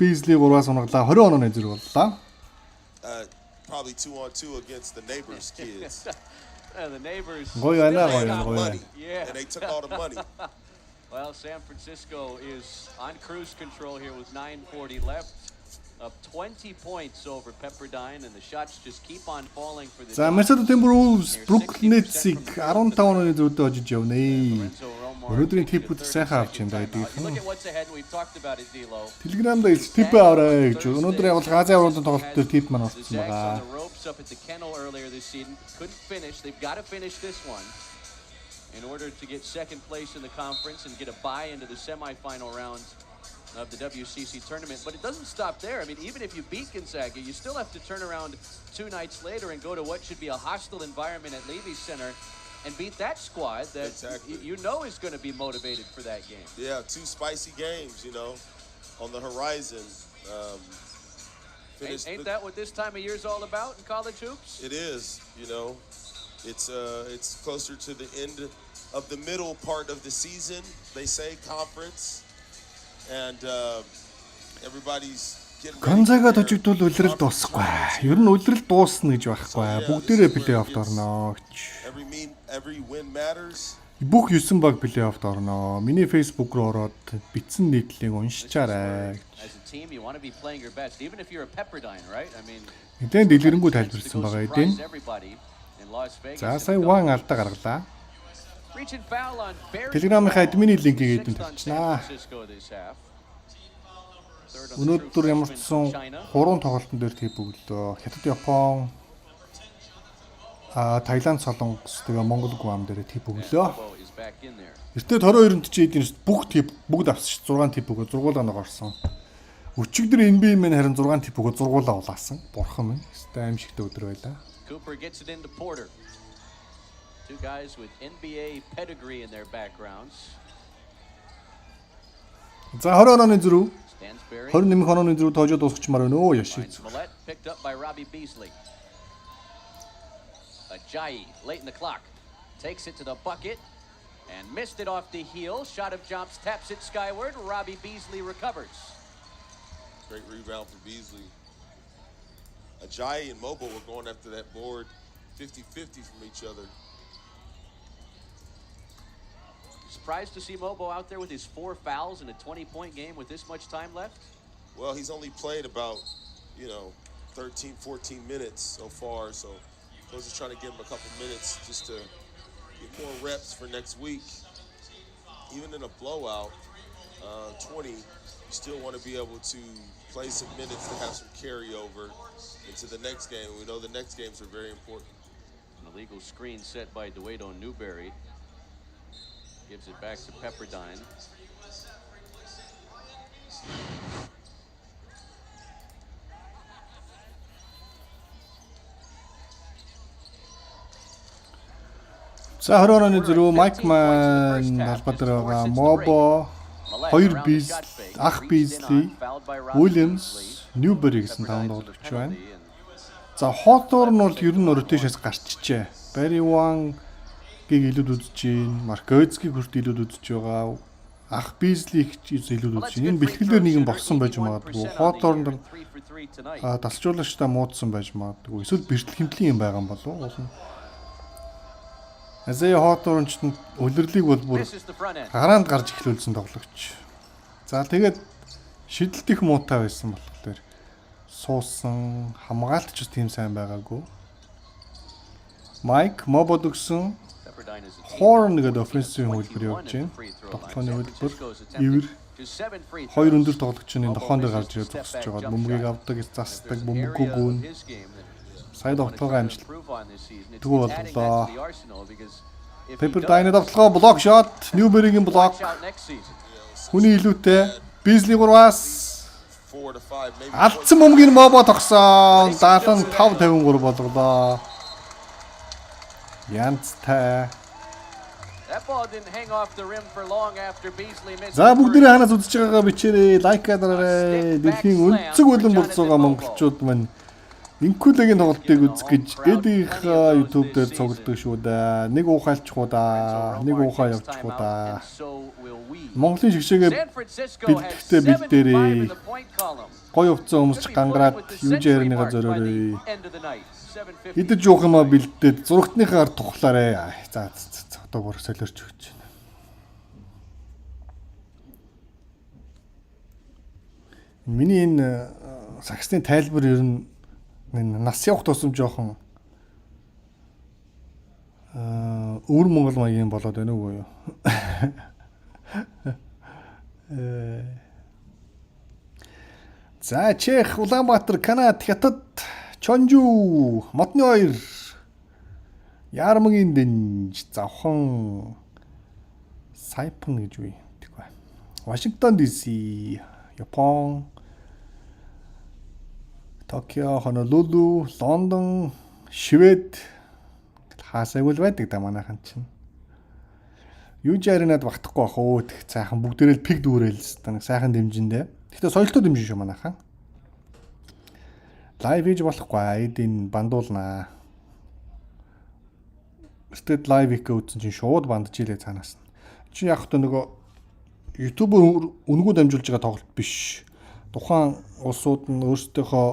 Beasley 3-аас унаглаа 20 онооны зэрэг боллоо. Probably 2-on-2 against the neighbors' kids. The neighbors. Гоё байна, гоё They байна, got гоё байна. money, and they took all the money. Well, San Francisco is on cruise control here with 9:40 left. Up 20 points over Pepperdine, and the shots just keep on falling for the. За Minnesota Timberwolves Brooklyn Nets-ийг 15 онооны зөрүүтэй хожиж явнэ. Өнөөдрийн типүүд сайхан авч юм байдаг. Look at what's ahead. We've talked about it, D'Lo. Telegram дээр тип аваарай гэж. Өнөөдөр яг Газийн авралын тоглолт дээр тип маань The орсон Zags on байгаа. the ropes up at the kennel earlier this season couldn't finish. They've got to finish this one in order to get second place in the conference and get a bye into the semifinal round of the WCC tournament. But it doesn't stop there. I mean, even if you beat Gonzaga, you still have to turn around 2 nights later and go to what should be a hostile environment at Levy Center and beat that squad that you know is going to be motivated for that game. Yeah, 2 spicy games, you know, on the horizon. Ain't that what this time of year is all about in college hoops? It is, you know. It's closer to the end of the middle part of the season, they say, conference. And everybody's getting ready. Gonzaga тожигдвол үлрэл дуусахгүй. Ер нь үлрэл дуусна гэж байхгүй. Бүгдээрээ плей-оффд орно гэж. Every win matters. Бүх 9 баг плей-оффд орно. Миний Facebook руу ороод бичсэн нийтлэлийг уншичаарай. As a team, you want to be playing your best, even if you're a Pepperdine, right? I mean, Эдэн дэлгэрэнгүй тайлбарлсан байгаа эдэн. everybody in Las Vegas. За сая Ван алдаа гаргалаа. Reaching foul on Barry. Telegram-ийн админы линкийг эдэн тавьчихнаа. Өнөөдөр ямар ч сан 3 тоглолтын дээр тип өглөө. Хятад, Япон, Таиланд, Солонгос тэгээ Монгол, Гуам дээр тип өглөө. Эртээ 22-нд чи эдийн бүгд авсан ш 6 тип өгөө зургуулаа нэг орсон. Өчигдөр NBA мэн харин 6 тип өгөө зургуулаа улаасан. Бурхан минь. Өстой аимшигтай өдөр байлаа. Cooper gets it into Porter. Two guys with NBA pedigree in their backgrounds. За 20 онооны зөрүү. Stansberry. 20 нэмэх онооны зөрүү тоожоо дуусгачмаар байна өө яшиг. Millett picked up by Robbie Beasley. Ajayi late in the clock takes it to the bucket and missed it off the heel. Shot of jumps, taps it skyward. Robbie Beasley recovers. Great rebound for Beasley. Ajayi and Mobile were going after that board 50-50 from each other. Surprised to see Mobo out there with his 4 fouls in a 20-point game with this much time left? Well, he's only played about, 13, 14 minutes so far, so Coach is trying to give him a couple minutes just to get more reps for next week. Even in a blowout, 20, you still want to be able to play some minutes to have some carryover into the next game. We know the next games are very important. An illegal screen set by Duedo Newberry. Gives it back to Pepperdine. За 20 онооны зөрүү Майк маань албадар байгаа. Мобо 2 Beasley, ах Beasley, Williams, Newberry гэсэн 5 тоглогч байна. За Hawthorne нь бол ер нь rotation-аас гарчжээ. Barry Wang-ыг илүүд үзэж байна. Markovitsky хүрт илүүд үзэж байгаа. Ах Beasley-г илүүд үзэж байна. Энэ бэлтгэлээр нэг юм болсон байж магадгүй. Hawthorne дасчуулагчтай муудсан байж магадгүй. Эсвэл бэртэл хэмтлийн юм байгаа юм болов уу? Азия Hawthorne ч үлрэлийг бол бүр хараанд гарч эхлүүлсэн тоглогч. За тэгээд шидэлт их муутай байсан болохоор суусан хамгаалтч бас тийм сайн байгаагүй. Майк Мобод өгсөн Horn гэдэг offensive хөлбөр явж байна. Тоглооны хөлбөр ивэр 2 өндөр тоглогчны дохоон дээр гарч ирээд зогсож байгаа. Бөмбөгийг авдаг, засдаг, бөмбөггүй гүн. Сая тоглоогоо амжилт тгүү боллоо. Pepperdine тоглоо блок шот, Newberry-гийн блок. Хүний илүүтэй Beasley 3-аас алдсан бөмбөгийг Мобо тогсон. 75-53 болголоо. Янцтай. That ball didn't hang off the rim for long after Beasley missed. За бүгдээ ханаас үзэж байгаагаа бичээрэй. Лайк дараарай. Дэлхийн өнцөг болон болцоогоо монголчууд маань инкулагийн тоглолтыг үзэх гэж эдийнх YouTube дээр цугладаг шүү дээ. Нэг уухайлчихуу да. Нэг уухаа явчихуу да. Монголын шигшээгээ бэлтгэхдээ бид дээрээ гоё хувцас өмсч гангараад юу жаарныга зориорой. Идэж юух юм а бэлдээд зурагтныхаар тухлаарэ. За одоо бүр солиорч өгч байна. Миний энэ саксны тайлбар ер нь нас явах тусам жоохон өвөр Монгол маягийн болоод байна уу юу? За Чех, Улаанбаатар, Канада, Хятад, Чонжу, Модны хоёр, Яармгийн дэнж, Завхан, Сайпан гэж үе. Тэгвэ. Вашингтон DC, Япон, Токио, Honolulu, Лондон, Швед хаасайг л байдаг да манайхан чинь. Юу жааринад багтахгүй бах өө тэг сайхан бүгдээрээ пиг дүүрэл нэг сайхан дэмжиндээ. Гэхдээ соёлтой дэмжин шүү манайхан. Лайв хийж болохгүй эдийн бандуулнаа. Стэд лайв их үзсэн чинь шууд бандж илээ цаанаас. Чи яг хөтө нөгөө YouTube-оор үнгүү дамжуулж байгаа тоглолт биш. Тухайн улсууд нь өөрсдийнхөө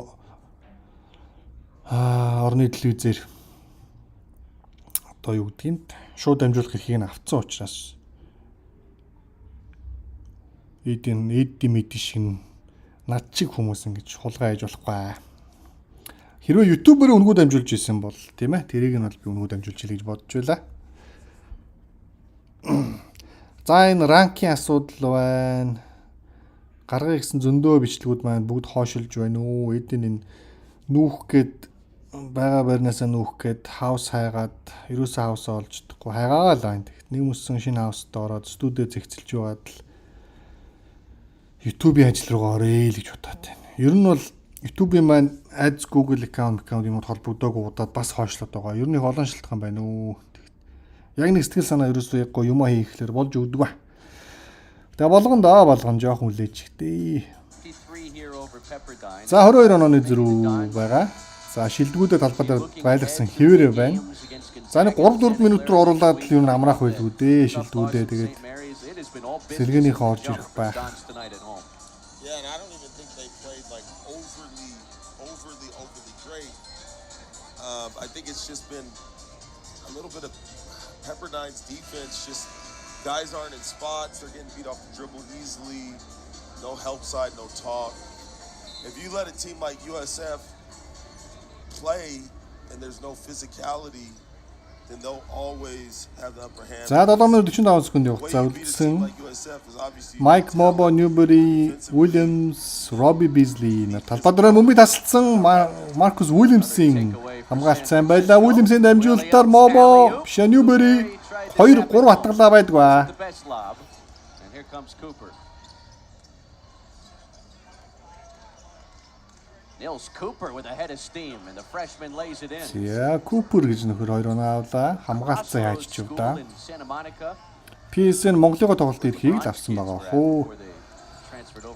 орны телевизээр одоо юу гэдгийг шууд дамжуулах эрхийг нь авцсан учраас эдийн мэд шиг над чиг хүмүүс ингэж хулгай хийж болохгүй. Хэрвээ YouTube-оор үнгүү дамжуулж исэн бол тийм ээ тэрийг нь бол би үнгүү дамжуулж илээ гэж бодож байлаа. За энэ ранкийн асуудал байна. Гаргая гэсэн зөндөө бичлэгүүд маань бүгд хоошилж байна уу? Эдийн энэ нүүх гээд бага барнасаа нүүх гээд хаус хайгаад ерөөсөө хаусаа олж чадахгүй хайгаа л байна. Тэгэхэд нэг мөссөн шинэ хауст ороод студио зэгцэлж яваад л YouTube-ийн ажил руугаа оръё л гэж бодоод байна. Ер нь бол YouTube-ийн маань Ads, Google account юмуд холбогдоогүй удаад бас хойшлоод байгаа. Ер нь их олон шалтгаан байна уу. Яг нэг сэтгэл санаа ерөөсөө яг юмаа хийхлээр болж өгдөг ба. Тэгээ болгон жоохон үлээж ихтэй. За 22 онооны зөрүү байгаа. За шилдэгүүдэд талбайд байлгасан хэвээрээ байна. За нэг 3-4 минут руу оруулаад л юу н амраах байлгүй дээ шилдэгүүдээ тэгээд сэлгэнийхээ орж ирэх байх. Yeah, and I don't even think they played like overly great. I think it's just been a little bit of Pepperdine's defense. Just guys aren't in spots. They're getting beat off the dribble easily. No help side, no talk. If you let a team like USF play and there's no physicality, then they'll always have the upper hand. За 7 минут 45 секунд хугацаа үлдсэн. Майк Мобо, Ньюбери, Уильямс, Робби Бизли талбай дээр мөнгө тасалсан. Маркус Уильямсын хамгаалт сайн байлаа. Уильямсын дамжуулалтаар Мобо, Ньюбери 2-3 хатгалаа байдгаа. Nils Cooper with a head of steam and the freshman lays it in. Yeah, Cooper гэж нөхөр хоёр оноо авлаа. Хамгаалцсан яаж ч юм да. PSN Монголын тоглолт эрхийг л авсан байгаа хөө.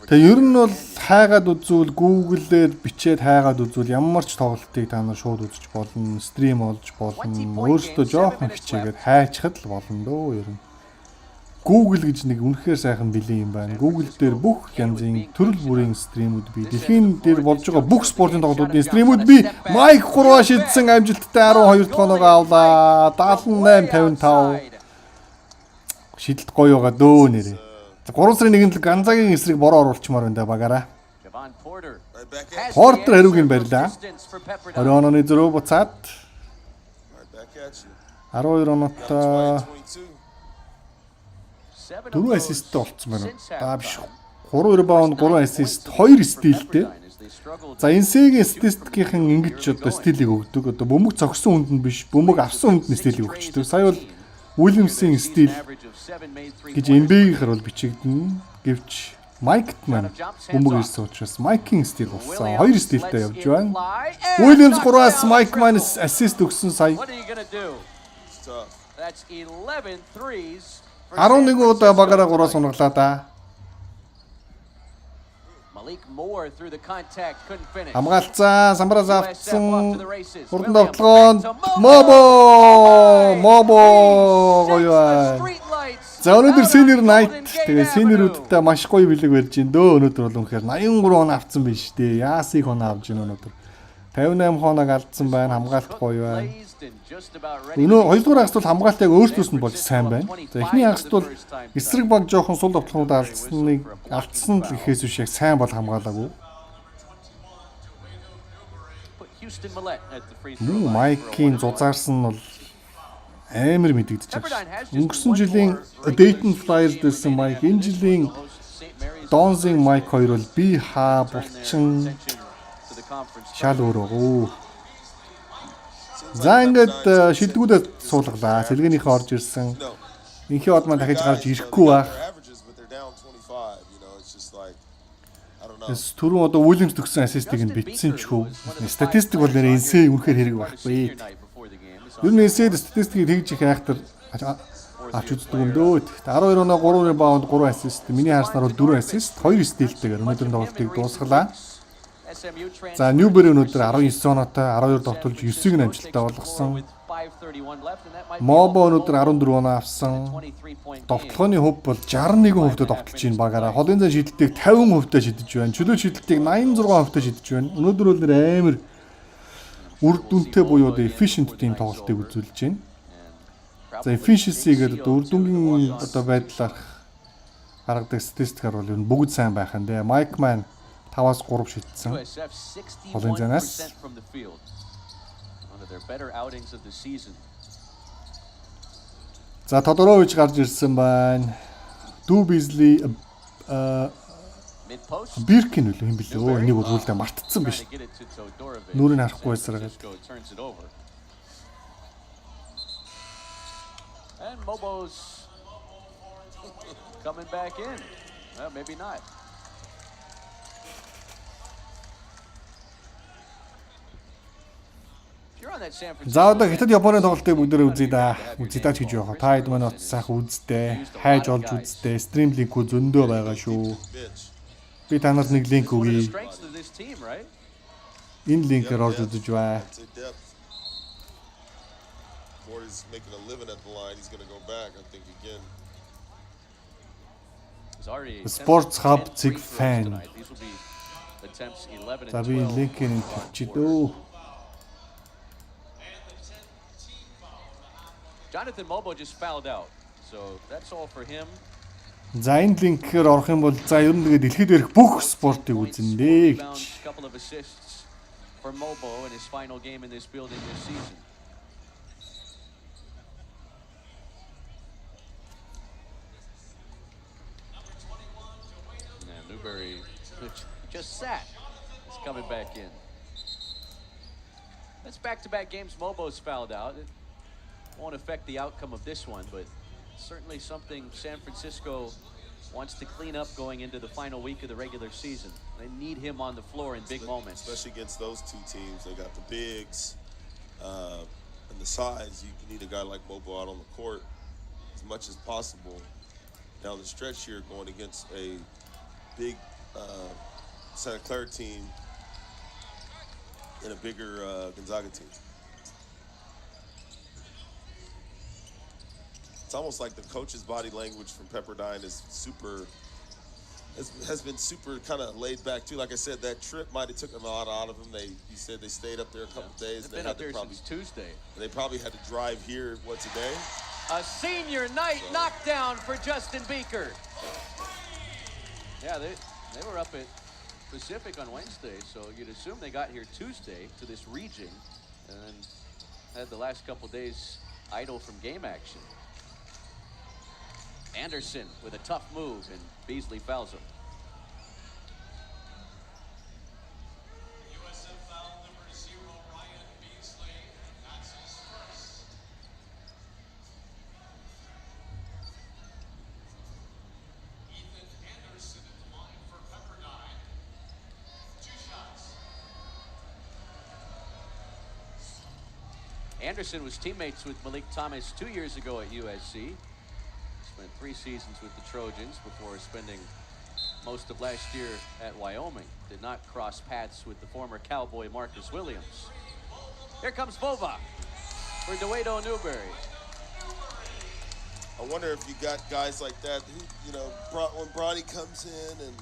Тэгээ ер нь бол хайгаад үзвэл Google-ээр бичээд хайгаад үзвэл ямар ч тоглолтыг та нар шууд үзэж болно, стрим олж болно. Өөрөөсөө жоохон хичээгээд хайчхад л болно дөө ер нь. Google гэж нэг үнэхээр сайхан бэлэн юм байна. Google дээр бүх янзын төрөл бүрийн стримүүд бий. Дэлхийн дээр болж байгаа бүх спортын тоглолтуудын стримүүд бий. Майк 3 шидсэн амжилттай 12 дахь оноогоо авлаа. 78-55. Шидэлт гоё байгаа дөө нэрээ. 3 сарын 1-нд л Ганзагийн эсрэг бороо оруулчмаар байна да багаараа. Портер хэрүүг нь барьлаа. 20 онооны зөрөө буцаад 12 оноотой 4 ассист олцсон байна. За биш 3 ребаунд 3 ассист 2 стилтэй. За энэсгийн статистикийн ингэж одоо стилийг өгдөг. Одоо бөмбөг цогсон хүнд нь биш, бөмбөг авсан хүнд нь стилийг өгчдөг. Сая бол Уильямсын стил гэж NBA-гээр бол бичигдэнэ. Гэвч Майкт маань бөмбөг ирсэн учраас Майкийн стил болсон. 2 стилтэй явж байна. Уильямс 3-аас Майк маань ассист өгсөн сая. That's 11 threes. 11 удаа багаараа 3-аас унарлаа да. Malik Moore through the contact couldn't finish. Хамгаалцаа самбараас USF авсан. off to the races. Хурдан Williams тоглоом. back to Mobo. Мобо He гоё shakes the бай. streetlights За өнөөдөр out senior on night Golden Gate тэгээ Avenue. seniorүүдтэй маш гоё бэлэг барьж ин дөө өнөөдөр бол үнэхээр 83 он авцсан биш дээ. Яасыг хоноо авж ин өнөөдөр. 58 хоноог алдсан байна. Хамгаалт гоё байна. Blazed and just about ready. Өнөө хоёрдугаар хагасд бол хамгаалт яг өөртөөс нь болж сайн байна. За эхний хагасд бол эсрэг баг жоохон сул довтлоход алдсан л гэхээс биш яг сайн бол хамгаалаагүй. Put Houston Millett at the free throw line. Майкийн зузаарсан нь бол амар мэдэгдэж байна. Өнгөрсөн жилийн Dayton Flyers дэсэн Майк, энэ жилийн Donzing Майк хоёр бол би хаа булчин шал өөр өгөө. За ингээд шилдэгүүдэд суулгалаа. Сэлгэнийхээ орж ирсэн. Инхий од маань дахиж гарч ирэхгүй байх. Түрүүн одоо Williams төгсөн ассистыг нь битсэн ч хөө. Статистик бол нэр NC үнэхээр хэрэг байхгүй. Юу нэг NC статистикийг тэгж их айхтар авч үздэг юм дөө. 12 оноо 3 ребаунд 3 ассист. Миний харснаар бол 4 ассист, 2 стилтэйгээр өнөөдрийн тоглолтыг дуусгалаа. За Newberry өнөөдөр 19 оноотой 12 довтолж 9-ийг амжилттай болгосон. Мобо өнөөдөр 14 оноо авсан. Довтлооны хөв бол 61% довтолж ийн багаараа. Холын зан шидэлтийг 50% шидэж байна. Чөлөө шидэлтийг 86% шидэж байна. Өнөөдөр бол нэр амар үр дүнтэй буюу efficient тийм тоглолтыг үзүүлж байна. За efficiency гэдэг үр дүнгийн одоо байдлаар гаргадаг статистикаар бол энэ бүгд сайн байх нь дээ. Mike Man 5-аас 3 шидсэн. Холын занаас. За Тодорович гарч ирсэн байна. Дүү Бизли Биркин үл юм билээ. Өө энийг үргэлдээ мартцсан биш. Нүрийг харахгүй байсараа. And Mobo's coming back in. Well, maybe not. За одоо хятад Японы тоглолтыг бүгдээрээ үзье да. Үзье даа гэж явах. Та хэд манай сайхан үзтээ. Хайж олж үзтээ. Стрим линкүүд зөндөө байгаа шүү. Би та нарт нэг линк өгье. Энэ линкээр орж үзэж бай. Sports Hub Zig fan. За би линкийг тавьчих дөө. Jonathan Mobo just fouled out. So that's all for him. За энэ линкээр орох юм бол за ер нь тэгээ дэлхийд ирэх бүх спортыг үзнэ дээ гэж. Couple of assists for Mobo in his final game in this building this season. And Newberry just sat. Is coming back in. That's back-to-back games Mobo's fouled out. It won't affect the outcome of this one, but certainly something San Francisco wants to clean up going into the final week of the regular season. They need him on the floor in big moments. Especially against those two teams. They got the bigs and the size. You need a guy like Mobo out on the court as much as possible down the stretch here going against a big Santa Clara team and a bigger Gonzaga team. It's almost like the coach's body language from Pepperdine is has been super kind of laid back too. Like I said, that trip might have taken a lot out of them. He said they stayed up there a couple days. They've been up there since Tuesday. They probably had to drive here once a day. A senior night knockdown for Justin Beaker. Yeah, they were up at Pacific on Wednesday, so you'd assume they got here Tuesday to this region and had the last couple days idle from game action. Anderson with a tough move, and Beasley fouls him. USF foul number 0, Ryan Beasley. That's his first. Ethan Anderson at the line for Pepperdine. 2 shots. Anderson was teammates with Malik Thomas 2 years ago at USC. Spent 3 seasons with the Trojans before spending most of last year at Wyoming. Did not cross paths with the former Cowboy Marcus Williams. Here comes Bova for DeWado Newberry. I wonder if you got guys like that who, you know, when Bronny comes in, and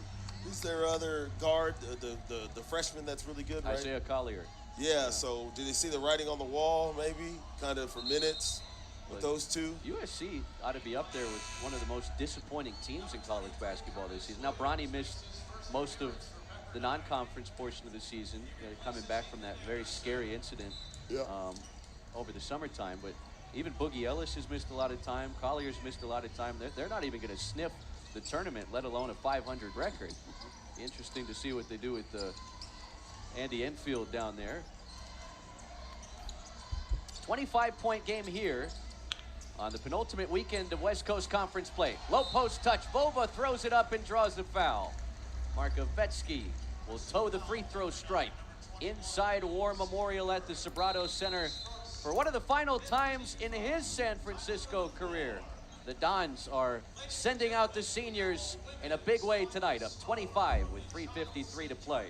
who's their other guard, the freshman that's really good, right? Isaiah Collier. Yeah, so do they see the writing on the wall, maybe, kind of for minutes with those two? USC ought to be up there with one of the most disappointing teams in college basketball this season. Now, Bronny missed most of the non-conference portion of the season, coming back from that very scary incident over the summertime. But even Boogie Ellis has missed a lot of time. Collier's missed a lot of time. They're not even going to sniff the tournament, let alone a 500 record. Be interesting to see what they do with Andy Enfield down there. 25-point game here on the penultimate weekend of West Coast Conference play. Low post touch. Bova throws it up and draws the foul. Markovetsky will toe the free throw stripe inside War Memorial at the Sobrato Center for one of the final times in his San Francisco career. The Dons are sending out the seniors in a big way tonight, up 25 with 3:53 to play.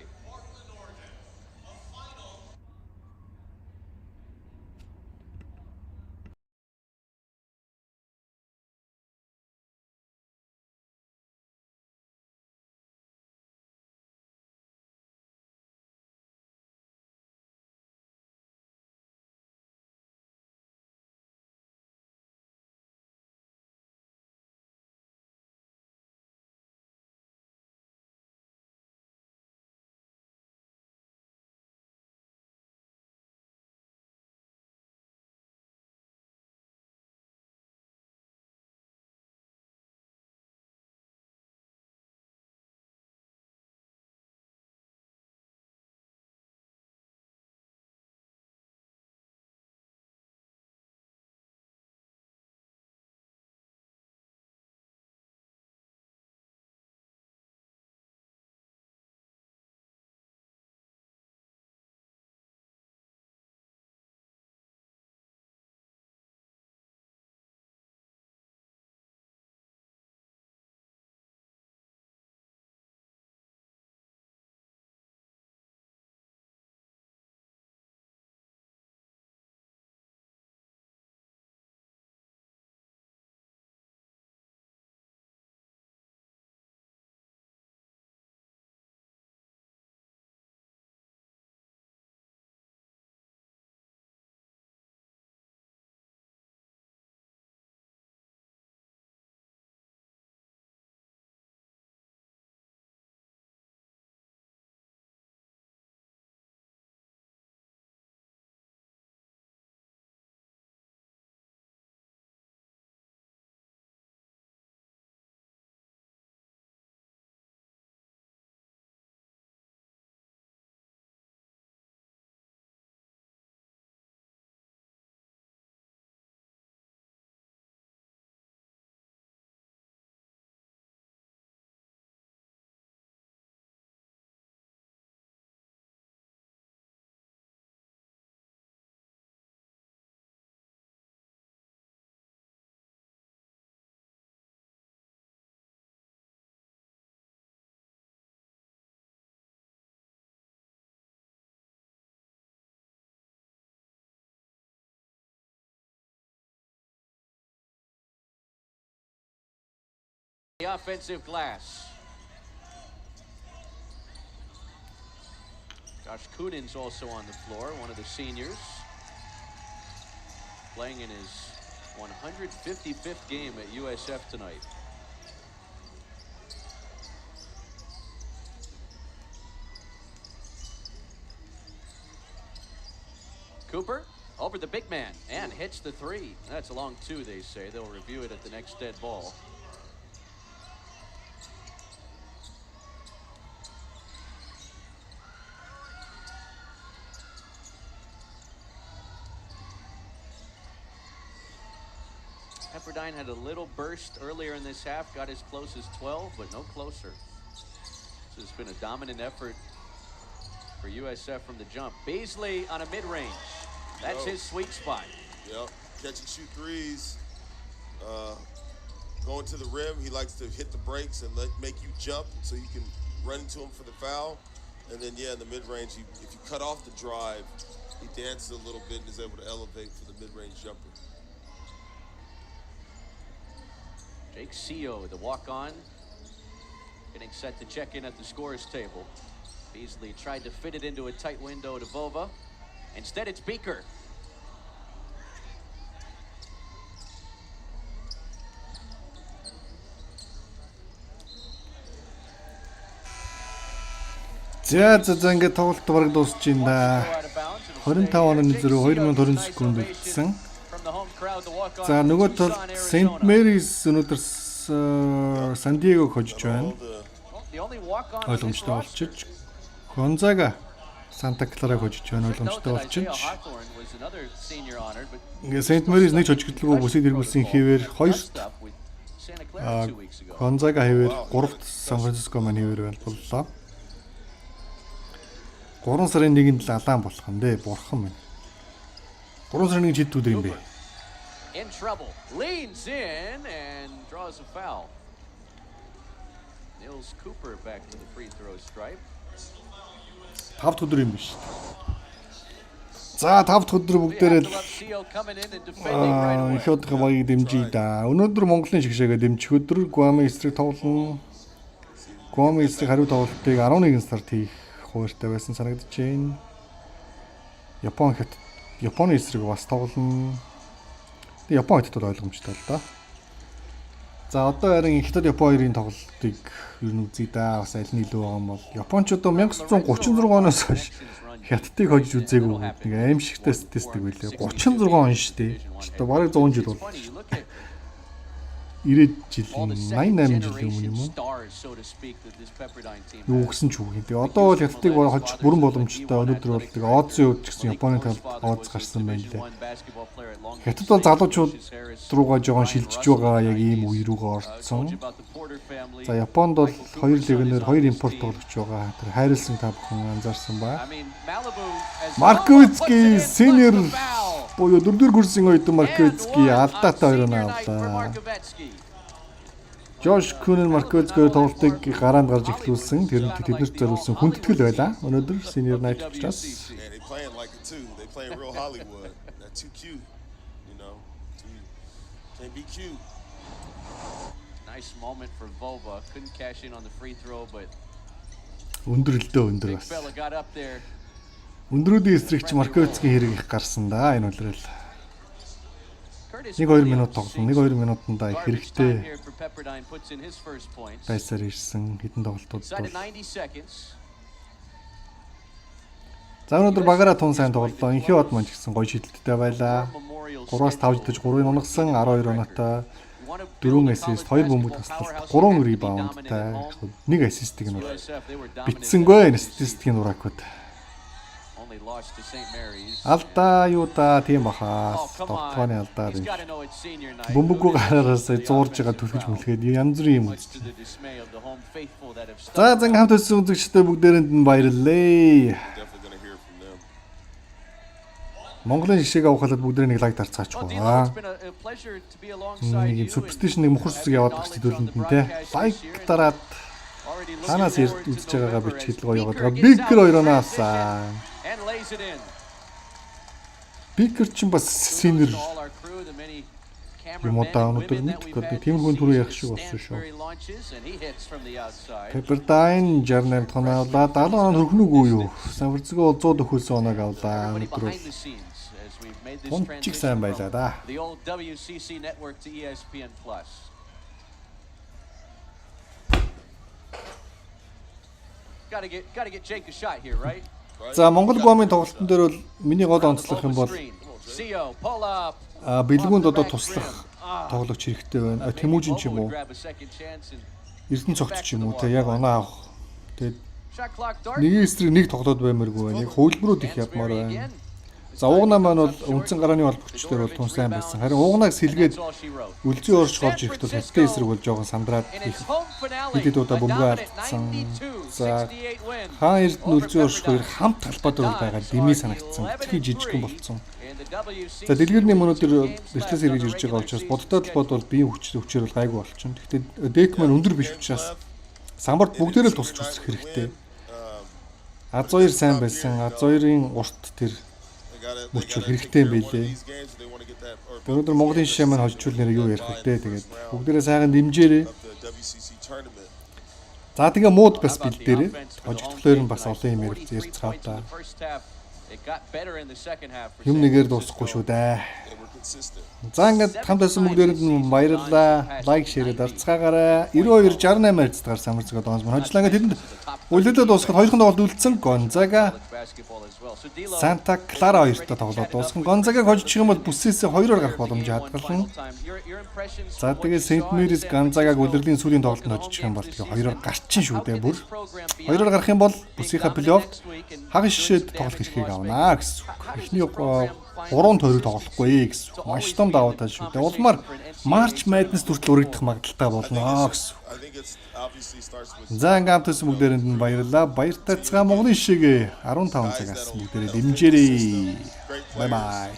The offensive glass. Josh Kunin's also on the floor, one of the seniors, playing in his 155th game at USF tonight. Cooper over the big man and hits the three. That's a long two, they say. They'll review it at the next dead ball. Pepperdine had a little burst earlier in this half, got as close as 12, but no closer. So it's been a dominant effort for USF from the jump. Beasley on a mid-range. That's his sweet spot. Yep. Catch and shoot threes. Going to the rim, he likes to hit the brakes and make you jump so you can run into him for the foul. And then, yeah, in the mid-range, if you cut off the drive, he dances a little bit and is able to elevate for the mid-range jumper. Jake Seo, the walk-on, getting set to check in at the scorer's table. Beasley tried to fit it into a tight window to Vova. Instead, it's Beaker. За ингээд тоглолт бараг дуусч байна. 25 оны 2020 секунд үлдсэн. За нөгөө тал St. Mary's өнөөдөр Сан Диего хожиж байна. Ойлгомжтой болчих. Гонзага Санта Клара хожиж байна. Ойлгомжтой болчих. Ингээ St. Mary's нэг хожигдлгүй бүсэд иргүүлсэн хэвээр 2-т Гонзага хэвээр 3-т Сан Франциско маань хэвээр байна боллоо. 3 сарын 1-нд л алаан болох юм дээ. Бурхан минь. 3 сарын 1-нд хэд өдөр юм бэ? In trouble. Leans in and draws a foul. Nils Cooper back to the free throw stripe. 5 өдөр юм биш. За 5 өдөр бүгдээрээ л их удаа баяг дэмжиж да. Өнөөдөр Монголын шигшээгээ дэмжих өдөр Гуамын эсрэг тоглоно. Гуамын эсрэг хариу тоглолтыг 11 сард хийх хууртай байсан санагдаж байна. Японы эсрэг бас тоглоно. Япон хятад бол ойлгомжтой л да. За одоо харин хятад Япон хоёрын тоглолтыг ер нь үзье да. Бас аль нь илүү байгаа юм бол Япончууд 1936 оноос хойш хятадыг хожиж үзээгүй нэг аимшигтай статистик байлээ. 36 он шүү дээ. Одоо бараг 100 жил боллоо. 90 жил 88 жилийн өмнө юм уу? Юу гэсэн ч үгүй. Тэгээ одоо бол хятадыг хожих бүрэн боломжтой. Өнөөдөр бол тэгээ Одсын үед ч гэсэн Японы талд Одс гарсан байна лээ. Хятад бол залуучууд руугаа жоохон шилжиж байгаа яг ийм үе рүүгээ орцсон. За Японд бол 2 легионер 2 импорт тоглогч байгаа. Тэр хайрлсан та бүхэн анзаарсан ба. Марковицки сеньор буюу 4-р курсын оюутан Марковицки алдаатай 2 оноо авлаа. Жош Күнэн Марковицкигийн тоглолтыг гараанд гарч эхлүүлсэн. Тэрнтэй тэднэрт зориулсан хүндэтгэл байлаа. Өнөөдөр senior night учраас. Nice moment for Vova. Couldn't cash in on the free throw, but өндөр бас. Өндрүүдийн эсрэгч Марковицкийн хэрэг их гарсан да энэ үлрэл. 1-2 минут тоглоно. 1-2 минутанда их хэрэгтэй. Байсаар ирсэн хэдэн тоглолтууд бол. За өнөөдөр багаараа тун сайн тоглолоо. ЭНХИин-ОД маань ч гэсэн гоё шийдэлттэй байлаа. 3-аас 5 жидэж 3-ыг унагсан 12 оноотой 4 ассист, 2 бөмбөг таслалт, 3 ребаундтай, 1 ассистийг нь битсэнгүй энэ статистикийн уракууд. Алдаа юу да тийм баха. Тогтооны алдаа юм. Бөмбөгөө гараараас зуурж байгаа түлхэж мүлгээд янз бүрийн юм үзсэн. За зан хамт өссөн үзэгчдээ бүгдээрэнд нь баярлалаа. Монголын жишээг авахад бүгдээ нэг лайк дарцгаачгүй. Нэг суперстишн нэг мухар сүсэг яваад байгаа хэдүүлэнд нь те. Лайк дараад танаас үзэж байгаагаа бичгээд л гоё яваад байгаа. Бикер 2 оноосаа. Бикер ч бас синер юм удаа өнөдөр мэдгүй тийм хүн түрүү явах шиг болсон шүү. Pepperdine 68 тоноо авлаа. 70 оноо хөрхнөгүй юу? Сан Франциско 100 өхүүлсэн оноог авлаа. Өнөдөр Тунчиг сайн байлаа да. За Монгол Гуамын тоглолтын дээр бол миний гол онцлох юм бол бэлгүүнд одоо туслах тоглогч хэрэгтэй байна. Тэмүүжин ч юм уу. Эрдэнэ цогц ч юм уу те яг оноо авах. Тэгээд нэг эсрэг нэг тоглоод баймааргүй байна. Яг хөвлөрүүд их явмаар байна. За уугнаа маань бол үндсэн гарааны холбогчдоор бол тун сайн байсан. Харин уугнааг сэлгээд үлзий орж орж ирэхэд бол хятадын эсрэг бол жоохон сандраад их хэдэд удаа бөмбөгөө алдсан. За хаан эрдэнэ үлзий орж хоёр хамт талбайд бол байгаа дэмий санагдсан. Тэгхий жижигхэн болцсон. За дэлгэрний мөнөдөр эртлээс эргэж ирж байгаа учраас бодтой талбайд бол биеийн хүчээр бол гайгүй болчихно. Гэхдээ дек маань өндөр биш учраас самбарт бүгдээрээ л тусч үсрэх хэрэгтэй. Az 2 сайн байсан. Az 2-ын урт тэр мөчөл хэрэгтэй юм билээ. Өнөөдөр Монголын шишээ маань хожижул нэр юу ярих вэ? Тэгээд бүгдээрээ сайхан дэмжээрээ. За тэгээ мууд бас бэлдээрээ. Хожигдлоор нь бас олон юм ярьцгаав та. Юм нэгээр дуусахгүй шүү дээ. За ингээд хамт байсан бүгдээрэнд нь баярлалаа. Лайк, шеэр дарцгаагаарай. 92 68 хайрцагтаар самарцгаа доонс маань хожлаа. Ингээд тэдэнд үлдэлээ дуусгаад хоёрхан тоглолт үлдсэн. Гонзага Санта Клара хоёртой тоглоод дууссан. Гонзагааг хожчих юм бол бүсээсээ 2-оор гарах боломж хадгална. За тэгээ Сент Мэрис Гонзагааг үлрэлийн сүүлийн тоглолтод хожчих юм бол тэгээ 2-оор гарчин шүү дээ бүр. 2-оор гарах юм бол бүсийнхаа плей-офф хагас шишээд тоглох эрхийг авнаа гэсэн. Эхний 3 тойрог тоглохгүй гэсэн. Маш том даваа тал шүү дээ. Улмаар Марч Madness хүртэл өргөдөх магадaltaй болно гэсэн. За ингээд хамтсан бүгдээрэнд нь баярлалаа. Баяр тацгаа Монголын шишээгээ 15 цагаас бүгдээрээ дэмжээрэй. Bye bye.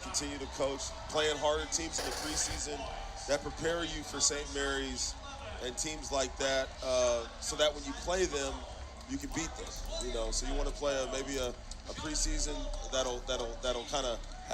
Continue to coach, playing harder teams in the preseason that prepare you for St. Mary's and teams like that, so that when you play them, you can beat them. So you want to play maybe a preseason that'll kind of